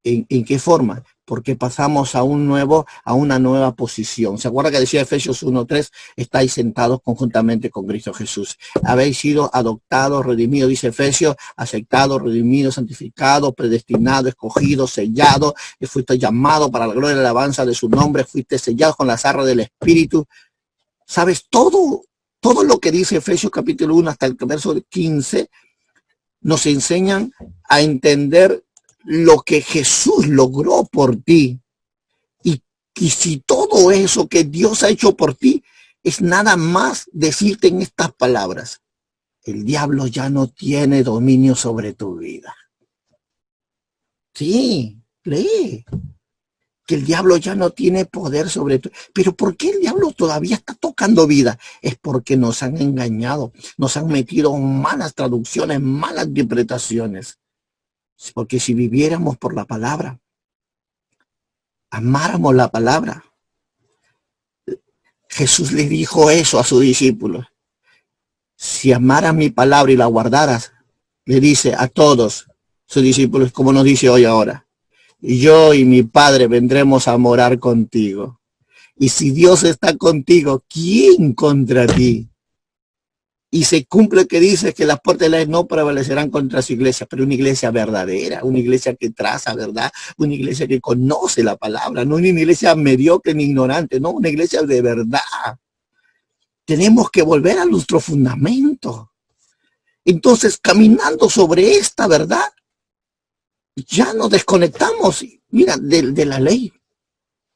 en qué forma, porque pasamos a una nueva posición. ¿Se acuerda que decía Efesios 1:3? Estáis sentados conjuntamente con Cristo Jesús. Habéis sido adoptados, redimidos, dice Efesios, aceptados, redimidos, santificados, predestinados, escogidos, sellados, y fuiste llamado para la gloria y la alabanza de su nombre, fuiste sellados con las arras del Espíritu. ¿Sabes? Todo lo que dice Efesios capítulo 1 hasta el verso 15 nos enseñan a entender lo que Jesús logró por ti. Y si todo eso que Dios ha hecho por ti es nada más decirte en estas palabras: el diablo ya no tiene dominio sobre tu vida. Sí, lee. Que el diablo ya no tiene poder sobre tu... Pero ¿por qué el diablo todavía está tocando vida? Es porque nos han engañado, nos han metido malas traducciones, malas interpretaciones. Porque si viviéramos por la palabra, amáramos la palabra. Jesús le dijo eso a sus discípulos: si amaras mi palabra y la guardaras, le dice a todos sus discípulos, como nos dice hoy ahora: y yo y mi Padre vendremos a morar contigo. Y si Dios está contigo, ¿quién contra ti? Y se cumple que dice que las puertas de la ley no prevalecerán contra su iglesia, pero una iglesia verdadera, una iglesia que traza verdad, una iglesia que conoce la palabra, no una iglesia mediocre ni ignorante, no, una iglesia de verdad. Tenemos que volver a nuestro fundamento. Entonces, caminando sobre esta verdad, ya nos desconectamos, mira, de la ley,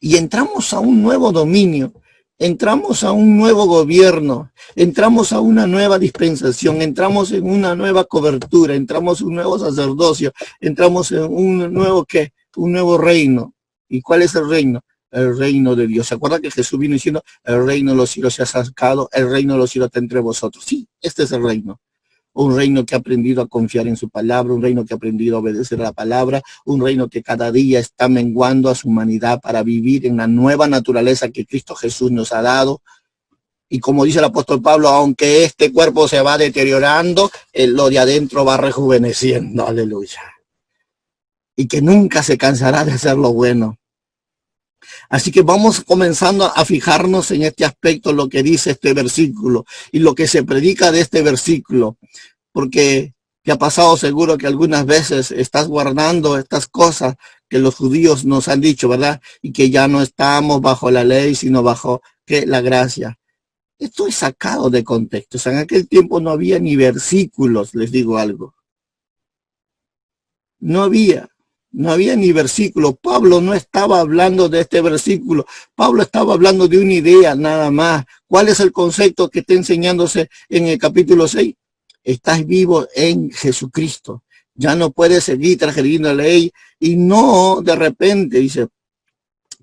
y entramos a un nuevo dominio. Entramos a un nuevo gobierno, entramos a una nueva dispensación, entramos en una nueva cobertura, entramos en un nuevo sacerdocio, entramos en un nuevo reino. ¿Y cuál es el reino? El reino de Dios. ¿Se acuerda que Jesús vino diciendo: el reino de los cielos se ha acercado, el reino de los cielos está entre vosotros? Sí, este es el reino. Un reino que ha aprendido a confiar en su palabra, un reino que ha aprendido a obedecer a la palabra, un reino que cada día está menguando a su humanidad para vivir en la nueva naturaleza que Cristo Jesús nos ha dado. Y como dice el apóstol Pablo, aunque este cuerpo se va deteriorando, lo de adentro va rejuveneciendo. Aleluya. Y que nunca se cansará de hacer lo bueno. Así que vamos comenzando a fijarnos en este aspecto, lo que dice este versículo y lo que se predica de este versículo, porque te ha pasado seguro que algunas veces estás guardando estas cosas que los judíos nos han dicho, ¿verdad? Y que ya no estamos bajo la ley, sino bajo la gracia. Esto es sacado de contexto. O sea, en aquel tiempo no había ni versículos, les digo algo. No había ni versículo. Pablo no estaba hablando de este versículo. Pablo estaba hablando de una idea nada más. ¿Cuál es el concepto que está enseñándose en el capítulo 6? Estás vivo en Jesucristo. Ya no puedes seguir transgrediendo la ley. Y no de repente, dice,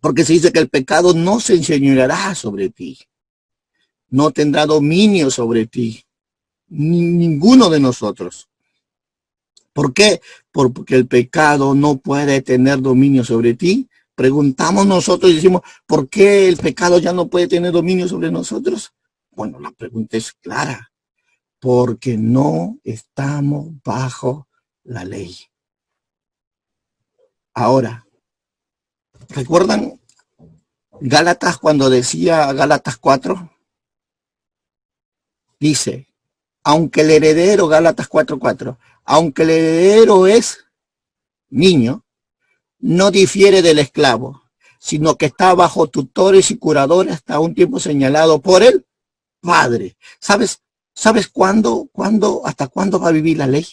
Porque se dice que el pecado no se enseñoreará sobre ti, no tendrá dominio sobre ti, ninguno de nosotros. ¿Por qué? Porque el pecado no puede tener dominio sobre ti. Preguntamos nosotros y decimos, ¿por qué el pecado ya no puede tener dominio sobre nosotros? Bueno, la pregunta es clara, porque no estamos bajo la ley. Ahora, ¿recuerdan Gálatas cuando decía Gálatas 4? Dice, aunque el heredero, Gálatas 4:4, aunque el heredero es niño, no difiere del esclavo, sino que está bajo tutores y curadores hasta un tiempo señalado por el Padre. ¿Sabes hasta cuándo va a vivir la ley?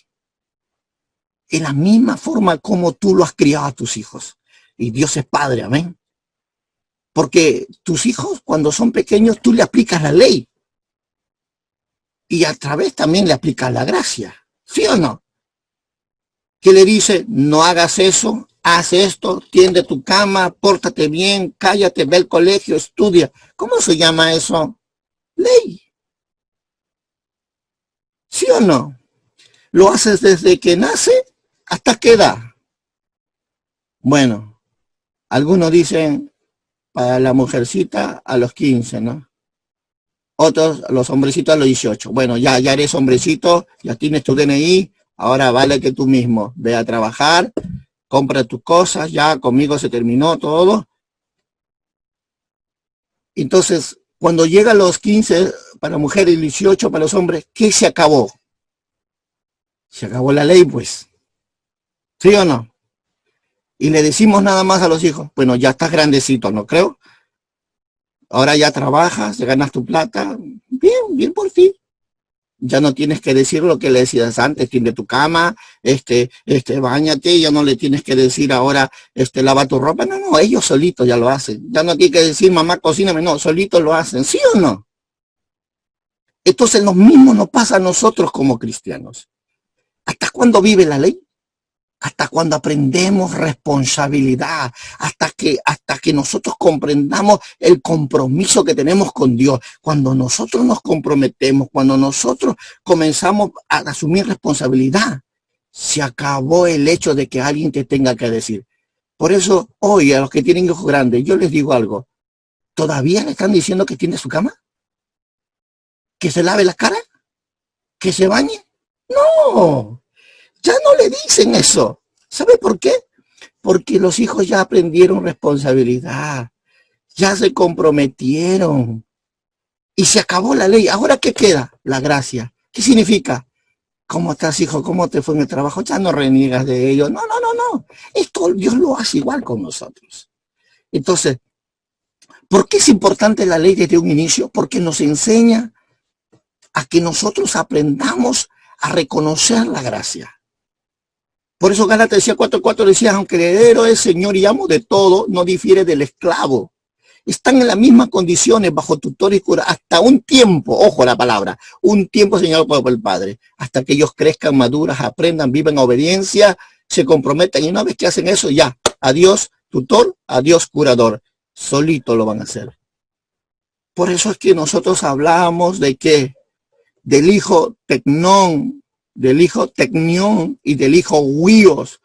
En la misma forma como tú lo has criado a tus hijos. Y Dios es Padre, amén. Porque tus hijos, cuando son pequeños, tú le aplicas la ley. Y a través también le aplicas la gracia. ¿Sí o no? Que le dice, no hagas eso, haz esto, tiende tu cama, pórtate bien, cállate, ve al colegio, estudia. ¿Cómo se llama eso? Ley. ¿Sí o no? Lo haces desde que nace hasta qué edad. Bueno, algunos dicen para la mujercita a los 15, ¿no? Otros, los hombrecitos a los 18. Bueno, ya eres hombrecito, ya tienes tu DNI, ahora vale que tú mismo ve a trabajar, compra tus cosas, ya conmigo se terminó todo. Entonces, cuando llega a los 15 para mujeres y 18 para los hombres, ¿qué se acabó? Se acabó la ley, pues. ¿Sí o no? Y le decimos nada más a los hijos, bueno, ya estás grandecito, ¿no creo? Ahora ya trabajas, ya ganas tu plata, bien por ti. Ya no tienes que decir lo que le decías antes, tiende tu cama, báñate, ya no le tienes que decir ahora, lava tu ropa, no, ellos solitos ya lo hacen. Ya no tienes que decir, mamá, cocíname, no, solitos lo hacen, ¿sí o no? Entonces lo mismo nos pasa a nosotros como cristianos. ¿Hasta cuándo vive la ley? Hasta cuando aprendemos responsabilidad, hasta que nosotros comprendamos el compromiso que tenemos con Dios. Cuando nosotros nos comprometemos, cuando nosotros comenzamos a asumir responsabilidad, se acabó el hecho de que alguien te tenga que decir. Por eso, hoy a los que tienen hijos grandes, yo les digo algo. ¿Todavía le están diciendo que tiene su cama? ¿Que se lave la cara? ¿Que se bañe? No. Ya no le dicen eso. ¿Sabe por qué? Porque los hijos ya aprendieron responsabilidad, ya se comprometieron y se acabó la ley. ¿Ahora qué queda? La gracia. ¿Qué significa? ¿Cómo estás, hijo? ¿Cómo te fue en el trabajo? Ya no reniegas de ello. No. Esto Dios lo hace igual con nosotros. Entonces, ¿por qué es importante la ley desde un inicio? Porque nos enseña a que nosotros aprendamos a reconocer la gracia. Por eso Gálatas decía 4:4, decía, aunque el heredero es señor y amo de todo, no difiere del esclavo. Están en las mismas condiciones, bajo tutor y cura, hasta un tiempo, ojo la palabra, un tiempo señalado por el Padre, hasta que ellos crezcan, maduras, aprendan, vivan en obediencia, se comprometan, y una vez que hacen eso, ya, adiós tutor, adiós curador, solito lo van a hacer. Por eso es que nosotros hablamos de que del hijo tecnón, del hijo tecnión y del hijo huíos.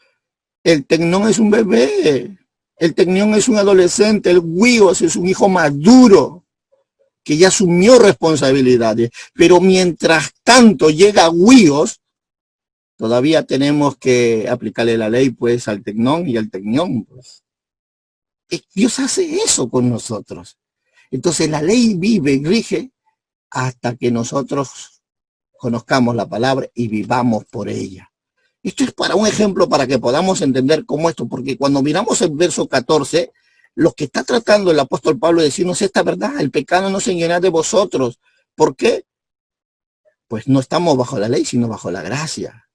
El tecnón es un bebé, el tecnión es un adolescente, el huíos es un hijo maduro que ya asumió responsabilidades. Pero mientras tanto llega huíos, todavía tenemos que aplicarle la ley pues al tecnón y al tecnión. Pues. Dios hace eso con nosotros. Entonces la ley vive y rige hasta que nosotros conozcamos la palabra y vivamos por ella. Esto es para un ejemplo para que podamos entender cómo esto, porque cuando miramos el verso 14, lo que está tratando el apóstol Pablo es decirnos esta verdad, el pecado no se llena de vosotros. ¿Por qué? Pues no estamos bajo la ley, sino bajo la gracia.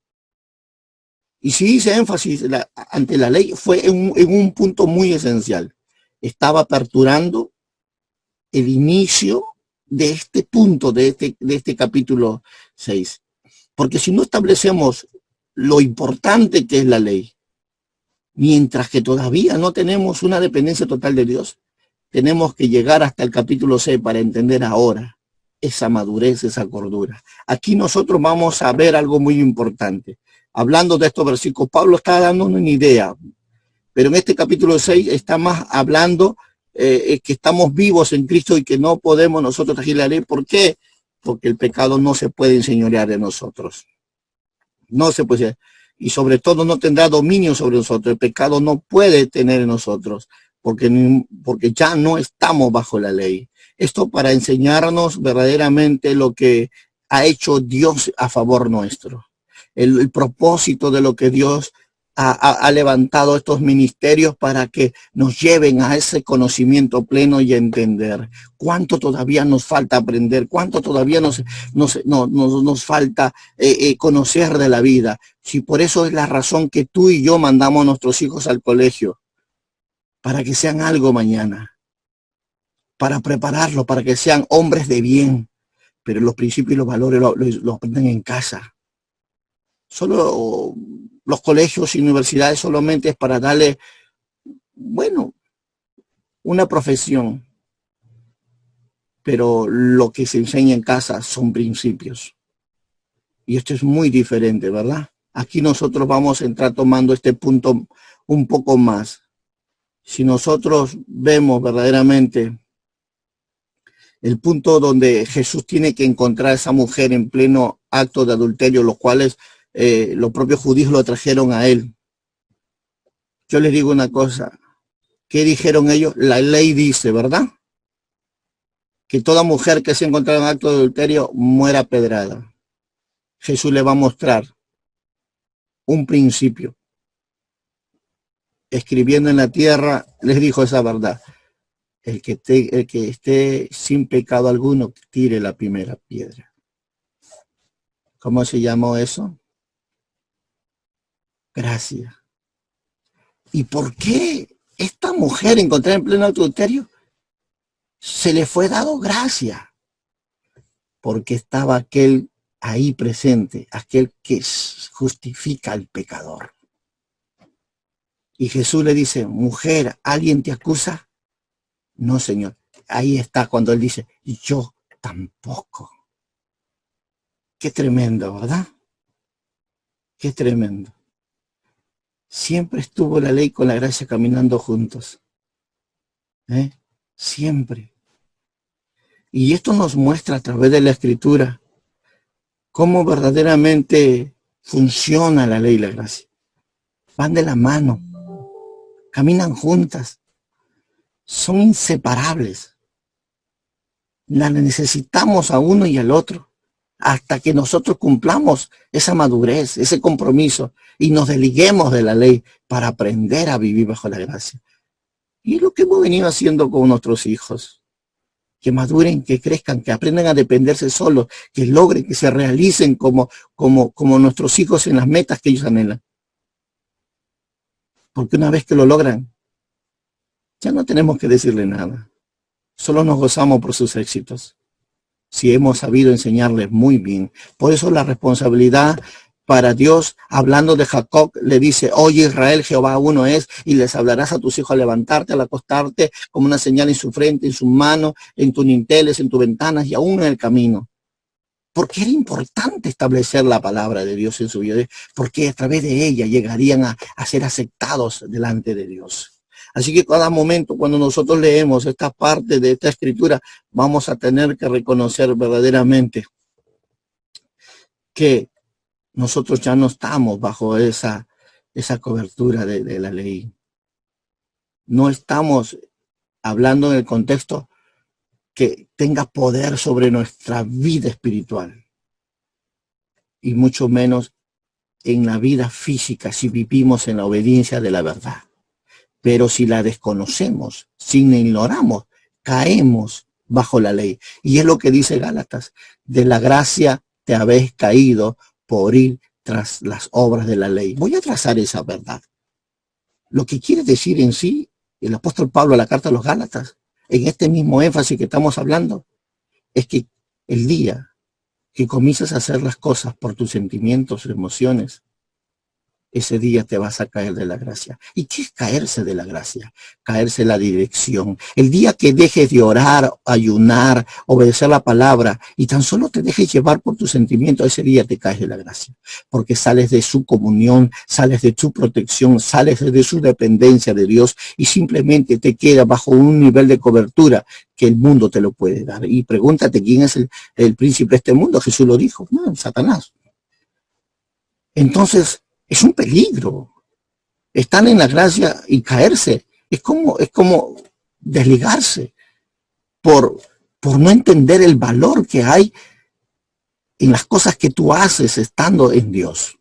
Y si hice énfasis ante la ley, fue en un punto muy esencial. Estaba aperturando el inicio de este punto, de este capítulo 6. Porque si no establecemos lo importante que es la ley, mientras que todavía no tenemos una dependencia total de Dios, tenemos que llegar hasta el capítulo 6 para entender ahora esa madurez, esa cordura. Aquí nosotros vamos a ver algo muy importante. Hablando de estos versículos, Pablo está dándonos una idea, pero en este capítulo 6 está más hablando que estamos vivos en Cristo y que no podemos nosotros regir la ley. ¿Por qué? Porque el pecado no se puede enseñorear de nosotros. No se puede. Y sobre todo no tendrá dominio sobre nosotros. El pecado no puede tener en nosotros, porque ya no estamos bajo la ley. Esto para enseñarnos verdaderamente lo que ha hecho Dios a favor nuestro. El propósito de lo que Dios ha levantado estos ministerios para que nos lleven a ese conocimiento pleno y a entender cuánto todavía nos falta aprender, cuánto todavía nos falta conocer de la vida. Si por eso es la razón que tú y yo mandamos a nuestros hijos al colegio, para que sean algo mañana, para prepararlos, para que sean hombres de bien, pero los principios y los valores los aprenden en casa. Solo los colegios y universidades solamente es para darle, bueno, una profesión, pero lo que se enseña en casa son principios. Y esto es muy diferente, ¿verdad? Aquí nosotros vamos a entrar tomando este punto un poco más. Si nosotros vemos verdaderamente el punto donde Jesús tiene que encontrar a esa mujer en pleno acto de adulterio, los cuales los propios judíos lo trajeron a él. Yo les digo una cosa, ¿qué dijeron ellos? La ley dice, ¿verdad?, que toda mujer que se encontrara en acto de adulterio muera pedrada. Jesús le va a mostrar un principio. Escribiendo en la tierra, les dijo esa verdad. El que esté sin pecado alguno, tire la primera piedra. ¿Cómo se llamó eso? Gracia. ¿Y por qué esta mujer encontrada en pleno adulterio se le fue dado gracia? Porque estaba aquel ahí presente, aquel que justifica al pecador. Y Jesús le dice, mujer, ¿alguien te acusa? No, Señor. Ahí está cuando él dice, yo tampoco. Qué tremendo, ¿verdad? Qué tremendo. Siempre estuvo la ley con la gracia caminando juntos. Siempre. Y esto nos muestra a través de la Escritura cómo verdaderamente funciona la ley y la gracia. Van de la mano, caminan juntas, son inseparables. La necesitamos a uno y al otro hasta que nosotros cumplamos esa madurez, ese compromiso y nos desliguemos de la ley para aprender a vivir bajo la gracia. Y es lo que hemos venido haciendo con nuestros hijos. Que maduren, que crezcan, que aprendan a dependerse solos, que logren, que se realicen como nuestros hijos en las metas que ellos anhelan. Porque una vez que lo logran, ya no tenemos que decirle nada. Solo nos gozamos por sus éxitos. Si hemos sabido enseñarles muy bien. Por eso la responsabilidad para Dios, hablando de Jacob, le dice, oye Israel, Jehová uno es, y les hablarás a tus hijos al levantarte, al acostarte, como una señal en su frente, en sus manos, en tus dinteles, en tus ventanas y aún en el camino. Porque era importante establecer la palabra de Dios en su vida, porque a través de ella llegarían a ser aceptados delante de Dios. Así que cada momento cuando nosotros leemos esta parte de esta escritura, vamos a tener que reconocer verdaderamente que nosotros ya no estamos bajo esa cobertura de la ley. No estamos hablando en el contexto que tenga poder sobre nuestra vida espiritual. Y mucho menos en la vida física si vivimos en la obediencia de la verdad. Pero si la desconocemos, si la ignoramos, caemos bajo la ley. Y es lo que dice Gálatas, de la gracia te habéis caído por ir tras las obras de la ley. Voy a trazar esa verdad. Lo que quiere decir en sí el apóstol Pablo a la carta a los Gálatas, en este mismo énfasis que estamos hablando, es que el día que comienzas a hacer las cosas por tus sentimientos, emociones, ese día te vas a caer de la gracia. ¿Y qué es caerse de la gracia? Caerse de la dirección. El día que dejes de orar, ayunar, obedecer la palabra y tan solo te dejes llevar por tus sentimientos, ese día te caes de la gracia. Porque sales de su comunión, sales de su protección, sales de su dependencia de Dios y simplemente te quedas bajo un nivel de cobertura que el mundo te lo puede dar. Y pregúntate quién es el príncipe de este mundo. Jesús lo dijo, no, Satanás. Entonces, es un peligro. Estar en la gracia y caerse es como desligarse por no entender el valor que hay en las cosas que tú haces estando en Dios.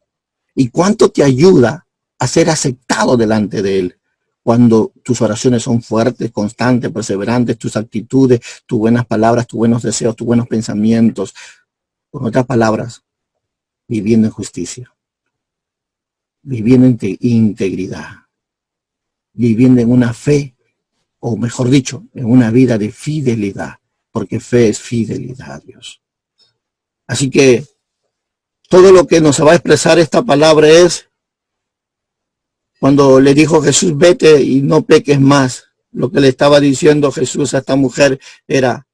Y cuánto te ayuda a ser aceptado delante de Él cuando tus oraciones son fuertes, constantes, perseverantes, tus actitudes, tus buenas palabras, tus buenos deseos, tus buenos pensamientos. Con otras palabras, viviendo en justicia, viviendo en integridad, viviendo en una fe, o mejor dicho, en una vida de fidelidad, porque fe es fidelidad a Dios. Así que todo lo que nos va a expresar esta palabra es cuando le dijo Jesús, vete y no peques más. Lo que le estaba diciendo Jesús a esta mujer era,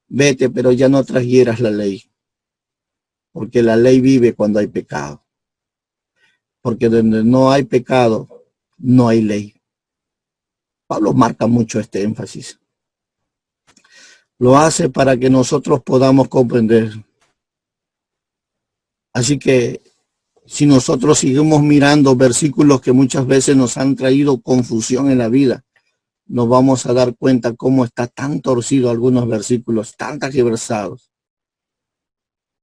vete, pero ya no transgieras la ley, porque la ley vive cuando hay pecado. Porque donde no hay pecado, no hay ley. Pablo marca mucho este énfasis. Lo hace para que nosotros podamos comprender. Así que si nosotros seguimos mirando versículos que muchas veces nos han traído confusión en la vida, nos vamos a dar cuenta cómo está tan torcido algunos versículos, tan tergiversados.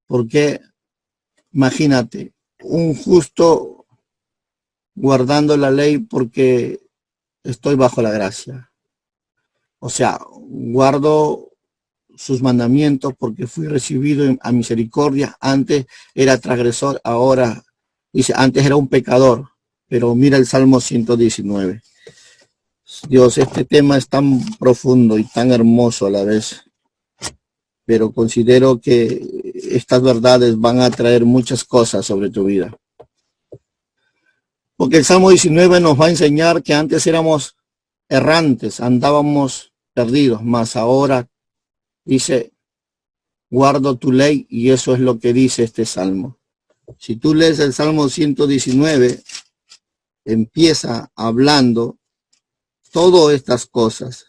Porque imagínate, un justo guardando la ley porque estoy bajo la gracia. O sea, guardo sus mandamientos porque fui recibido a misericordia. Antes era transgresor, ahora dice, antes era un pecador. Pero mira el Salmo 119. Dios, este tema es tan profundo y tan hermoso a la vez. Pero considero que estas verdades van a traer muchas cosas sobre tu vida. Porque el Salmo 19 nos va a enseñar que antes éramos errantes, andábamos perdidos, mas ahora dice, guardo tu ley, y eso es lo que dice este salmo. Si tú lees el Salmo 119, empieza hablando todas estas cosas.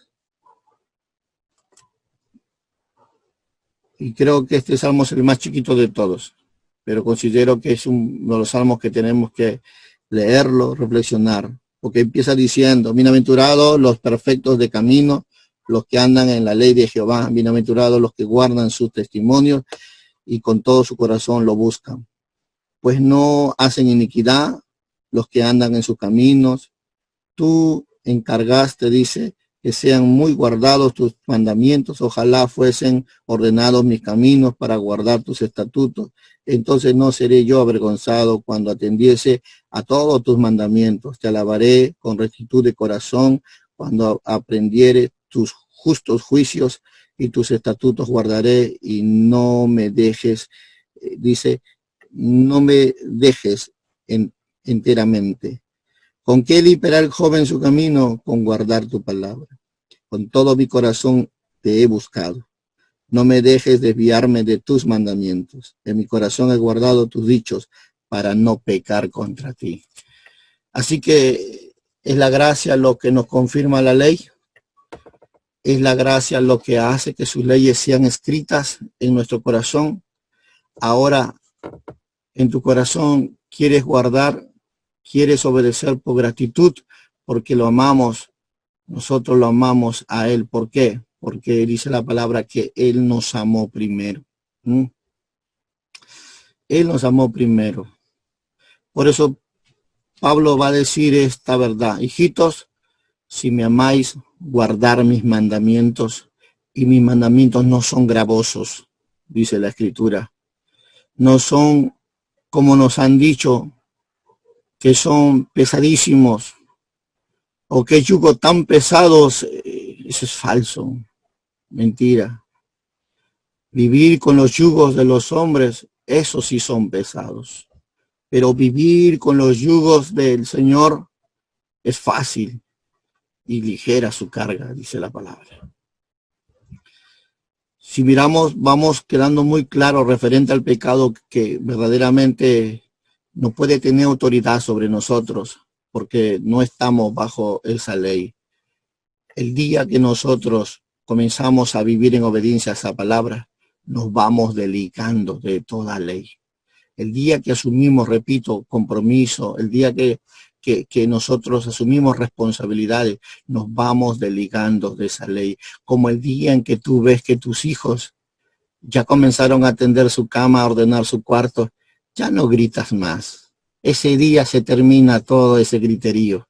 Y creo que este salmo es el más chiquito de todos, pero considero que es uno de los salmos que tenemos que leerlo, reflexionar, porque empieza diciendo, bienaventurados los perfectos de camino, los que andan en la ley de Jehová, bienaventurados los que guardan sus testimonios y con todo su corazón lo buscan. Pues no hacen iniquidad los que andan en sus caminos. Tú encargaste, dice, que sean muy guardados tus mandamientos. Ojalá fuesen ordenados mis caminos para guardar tus estatutos. Entonces no seré yo avergonzado cuando atendiese a todos tus mandamientos. Te alabaré con rectitud de corazón cuando aprendiere tus justos juicios y tus estatutos guardaré y no me dejes, dice, no me dejes enteramente. ¿Con qué limpiará el joven su camino? Con guardar tu palabra. Con todo mi corazón te he buscado. No me dejes desviarme de tus mandamientos. En mi corazón he guardado tus dichos para no pecar contra ti. Así que es la gracia lo que nos confirma la ley. Es la gracia lo que hace que sus leyes sean escritas en nuestro corazón. Ahora, en tu corazón quieres guardar, quieres obedecer por gratitud, porque lo amamos. Nosotros lo amamos a Él. ¿Por qué? Porque dice la palabra que Él nos amó primero. Él nos amó primero. Por eso Pablo va a decir esta verdad. Hijitos, si me amáis, guardar mis mandamientos, y mis mandamientos no son gravosos, dice la Escritura. No son, como nos han dicho, que son pesadísimos, o que yugo tan pesados. Eso es falso, mentira. Vivir con los yugos de los hombres, esos sí son pesados. pero vivir con los yugos del Señor es fácil y ligera su carga, dice la palabra. Si miramos, vamos quedando muy claro referente al pecado que verdaderamente no puede tener autoridad sobre nosotros porque no estamos bajo esa ley. El día que nosotros comenzamos a vivir en obediencia a esa palabra, nos vamos desligando de toda ley. El día que asumimos, repito, compromiso, el día que nosotros asumimos responsabilidades, nos vamos desligando de esa ley. Como el día en que tú ves que tus hijos ya comenzaron a tender su cama, a ordenar su cuarto, ya no gritas más. Ese día se termina todo ese griterío.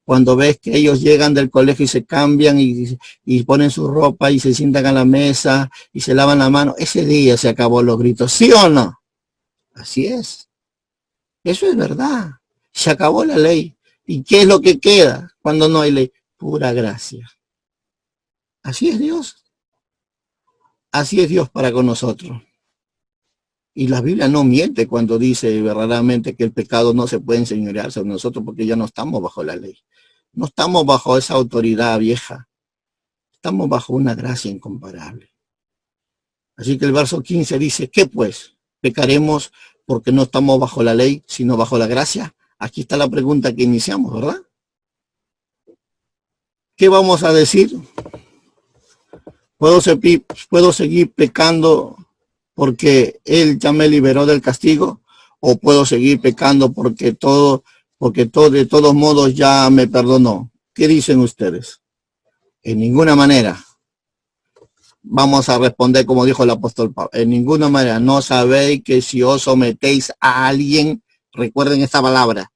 Cuando ves que ellos llegan del colegio y se cambian y ponen su ropa y se sientan a la mesa y se lavan la mano, ese día se acabó los gritos, ¿sí o no? Así es. Eso es verdad. Se acabó la ley. ¿Y qué es lo que queda cuando no hay ley? Pura gracia. Así es Dios. Así es Dios para con nosotros. Y la Biblia no miente cuando dice verdaderamente que el pecado no se puede enseñorear sobre nosotros porque ya no estamos bajo la ley. No estamos bajo esa autoridad vieja. Estamos bajo una gracia incomparable. Así que el verso 15 dice, ¿qué pues? ¿Pecaremos porque no estamos bajo la ley, sino bajo la gracia? Aquí está la pregunta que iniciamos, ¿verdad? ¿Qué vamos a decir? ¿Puedo seguir pecando porque Él ya me liberó del castigo? ¿O puedo seguir pecando porque de todos modos ya me perdonó? ¿Qué dicen ustedes? En ninguna manera. Vamos a responder como dijo el apóstol Pablo. En ninguna manera. No sabéis que si os sometéis a alguien, recuerden esta palabra,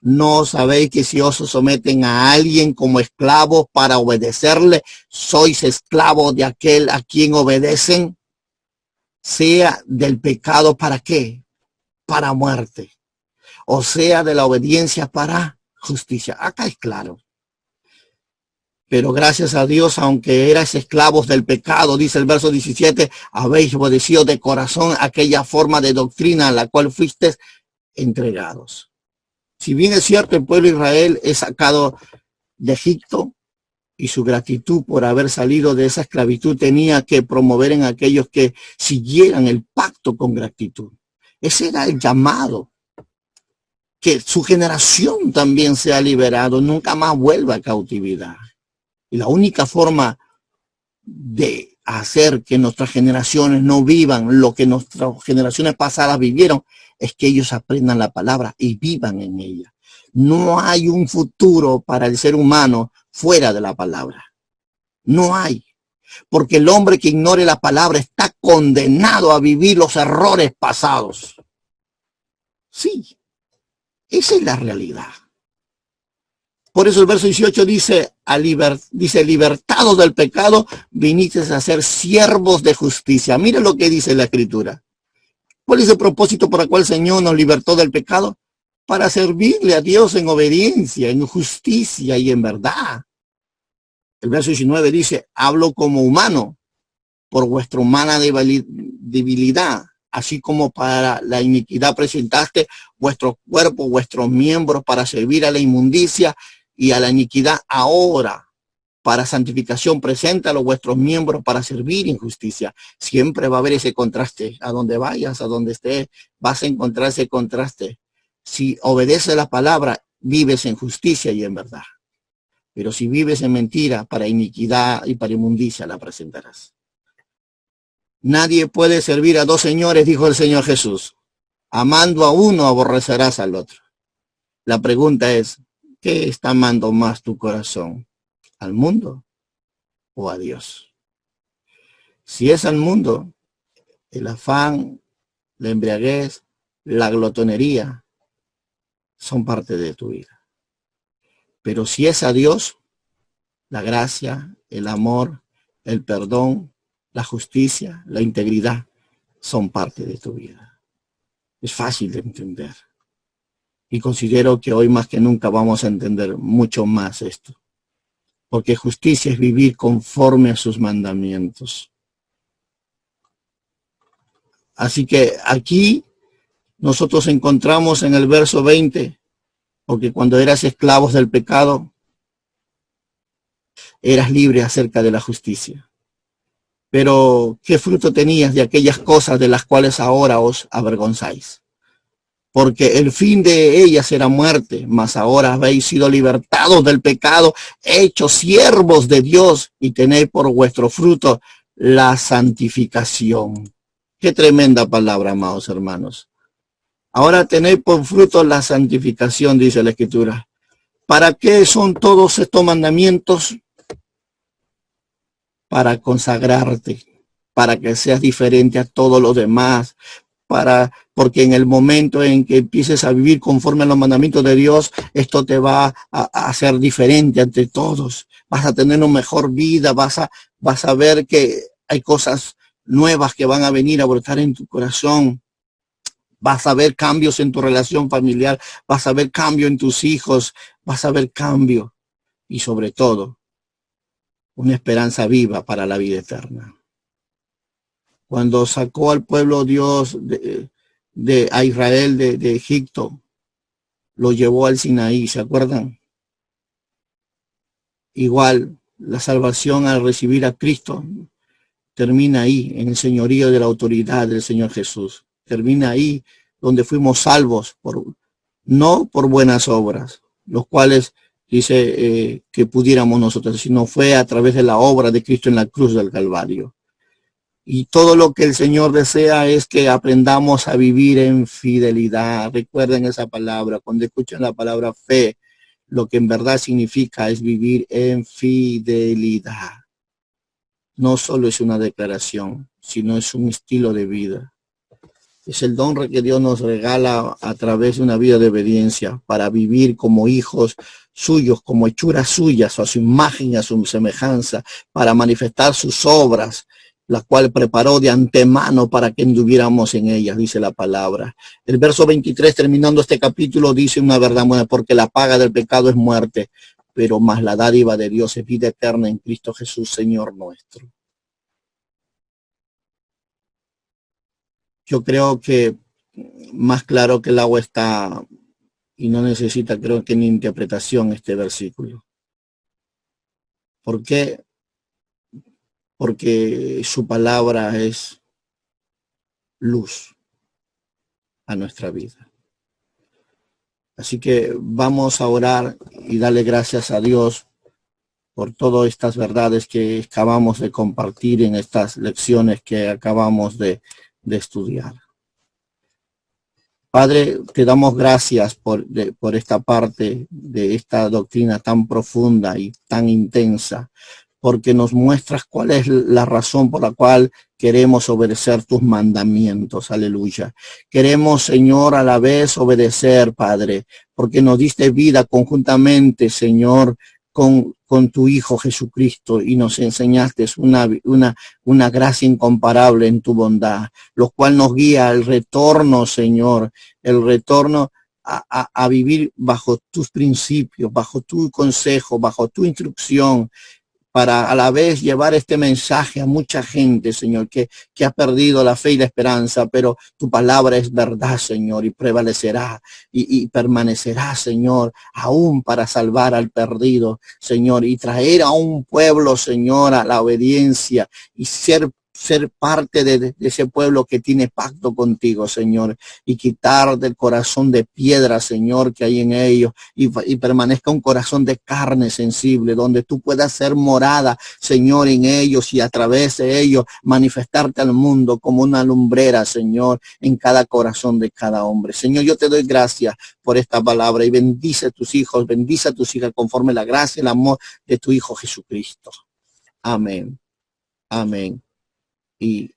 no sabéis que si os someten a alguien como esclavos para obedecerle, sois esclavos de aquel a quien obedecen, sea del pecado para qué, para muerte, o sea de la obediencia para justicia. Acá es claro. Pero gracias a Dios, aunque erais esclavos del pecado, dice el verso 17, habéis obedecido de corazón aquella forma de doctrina a la cual fuisteis entregados. Si bien es cierto, el pueblo de Israel es sacado de Egipto y su gratitud por haber salido de esa esclavitud tenía que promover en aquellos que siguieran el pacto con gratitud. Ese era el llamado, que su generación también sea liberado, nunca más vuelva a cautividad. Y la única forma de hacer que nuestras generaciones no vivan lo que nuestras generaciones pasadas vivieron es que ellos aprendan la palabra y vivan en ella. No hay un futuro para el ser humano fuera de la palabra. No hay. Porque el hombre que ignore la palabra está condenado a vivir los errores pasados. Sí, esa es la realidad. Por eso el verso 18 dice, libertados del pecado, viniste a ser siervos de justicia. Mira lo que dice la Escritura. ¿Cuál es el propósito por el cual el Señor nos libertó del pecado? Para servirle a Dios en obediencia, en justicia y en verdad. El verso 19 dice, hablo como humano, por vuestra humana debilidad, así como para la iniquidad presentaste vuestro cuerpo, vuestros miembros para servir a la inmundicia y a la iniquidad. Ahora, para santificación, preséntalo vuestros miembros para servir en justicia. Siempre va a haber ese contraste. A donde vayas, a donde estés, vas a encontrar ese contraste. Si obedeces la palabra, vives en justicia y en verdad. Pero si vives en mentira, para iniquidad y para inmundicia la presentarás. Nadie puede servir a dos señores, dijo el Señor Jesús. Amando a uno, aborrecerás al otro. La pregunta es, ¿qué está amando más tu corazón? ¿Al mundo o a Dios? Si es al mundo, el afán, la embriaguez, la glotonería son parte de tu vida. Pero si es a Dios, la gracia, el amor, el perdón, la justicia, la integridad son parte de tu vida. Es fácil de entender. Y considero que hoy más que nunca vamos a entender mucho más esto. Porque justicia es vivir conforme a sus mandamientos. Así que aquí nosotros encontramos en el verso 20, porque cuando eras esclavos del pecado, eras libre acerca de la justicia. Pero, ¿qué fruto tenías de aquellas cosas de las cuales ahora os avergonzáis? Porque el fin de ellas era muerte, mas ahora habéis sido libertados del pecado, hechos siervos de Dios, y tenéis por vuestro fruto la santificación. Qué tremenda palabra, amados hermanos. Ahora tenéis por fruto la santificación, dice la Escritura. ¿Para qué son todos estos mandamientos? Para consagrarte, para que seas diferente a todos los demás, porque en el momento en que empieces a vivir conforme a los mandamientos de Dios, esto te va a hacer diferente ante todos. Vas a tener una mejor vida, vas a ver que hay cosas nuevas que van a venir a brotar en tu corazón. Vas a ver cambios en tu relación familiar, vas a ver cambio en tus hijos, vas a ver cambio y sobre todo una esperanza viva para la vida eterna. Cuando sacó al pueblo Dios a Israel de Egipto, lo llevó al Sinaí, ¿se acuerdan? Igual, la salvación al recibir a Cristo termina ahí, en el señorío de la autoridad del Señor Jesús. Termina ahí donde fuimos salvos, no por buenas obras, los cuales dice que pudiéramos nosotros, sino fue a través de la obra de Cristo en la cruz del Calvario. Y todo lo que el Señor desea es que aprendamos a vivir en fidelidad. Recuerden esa palabra, cuando escuchen la palabra fe, lo que en verdad significa es vivir en fidelidad. No solo es una declaración, sino es un estilo de vida. Es el don que Dios nos regala a través de una vida de obediencia para vivir como hijos suyos, como hechuras suyas, a su imagen, a su semejanza, para manifestar sus obras, la cual preparó de antemano para que anduviéramos en ellas, dice la palabra. El verso 23, terminando este capítulo, dice una verdad buena, porque la paga del pecado es muerte, pero más la dádiva de Dios es vida eterna en Cristo Jesús, Señor nuestro. Yo creo que más claro que el agua está y no necesita, creo que ni interpretación este versículo. ¿Por qué? Porque su palabra es luz a nuestra vida. Así que vamos a orar y darle gracias a Dios por todas estas verdades que acabamos de compartir en estas lecciones que acabamos de estudiar. Padre, te damos gracias por esta parte de esta doctrina tan profunda y tan intensa, porque nos muestras cuál es la razón por la cual queremos obedecer tus mandamientos. Aleluya. Queremos, Señor, a la vez obedecer, Padre, porque nos diste vida conjuntamente, Señor, con tu Hijo Jesucristo, y nos enseñaste una gracia incomparable en tu bondad, lo cual nos guía al retorno, Señor, el retorno a vivir bajo tus principios, bajo tu consejo, bajo tu instrucción, para a la vez llevar este mensaje a mucha gente, Señor, que ha perdido la fe y la esperanza, pero tu palabra es verdad, Señor, y prevalecerá y permanecerá, Señor, aún para salvar al perdido, Señor, y traer a un pueblo, Señor, a la obediencia y ser parte de ese pueblo que tiene pacto contigo, Señor, y quitar del corazón de piedra, Señor, que hay en ellos, y permanezca un corazón de carne sensible, donde tú puedas ser morada, Señor, en ellos, y a través de ellos manifestarte al mundo como una lumbrera, Señor, en cada corazón de cada hombre. Señor, yo te doy gracias por esta palabra, y bendice a tus hijos, bendice a tus hijas conforme la gracia y el amor de tu Hijo Jesucristo. Amén. Amén. Y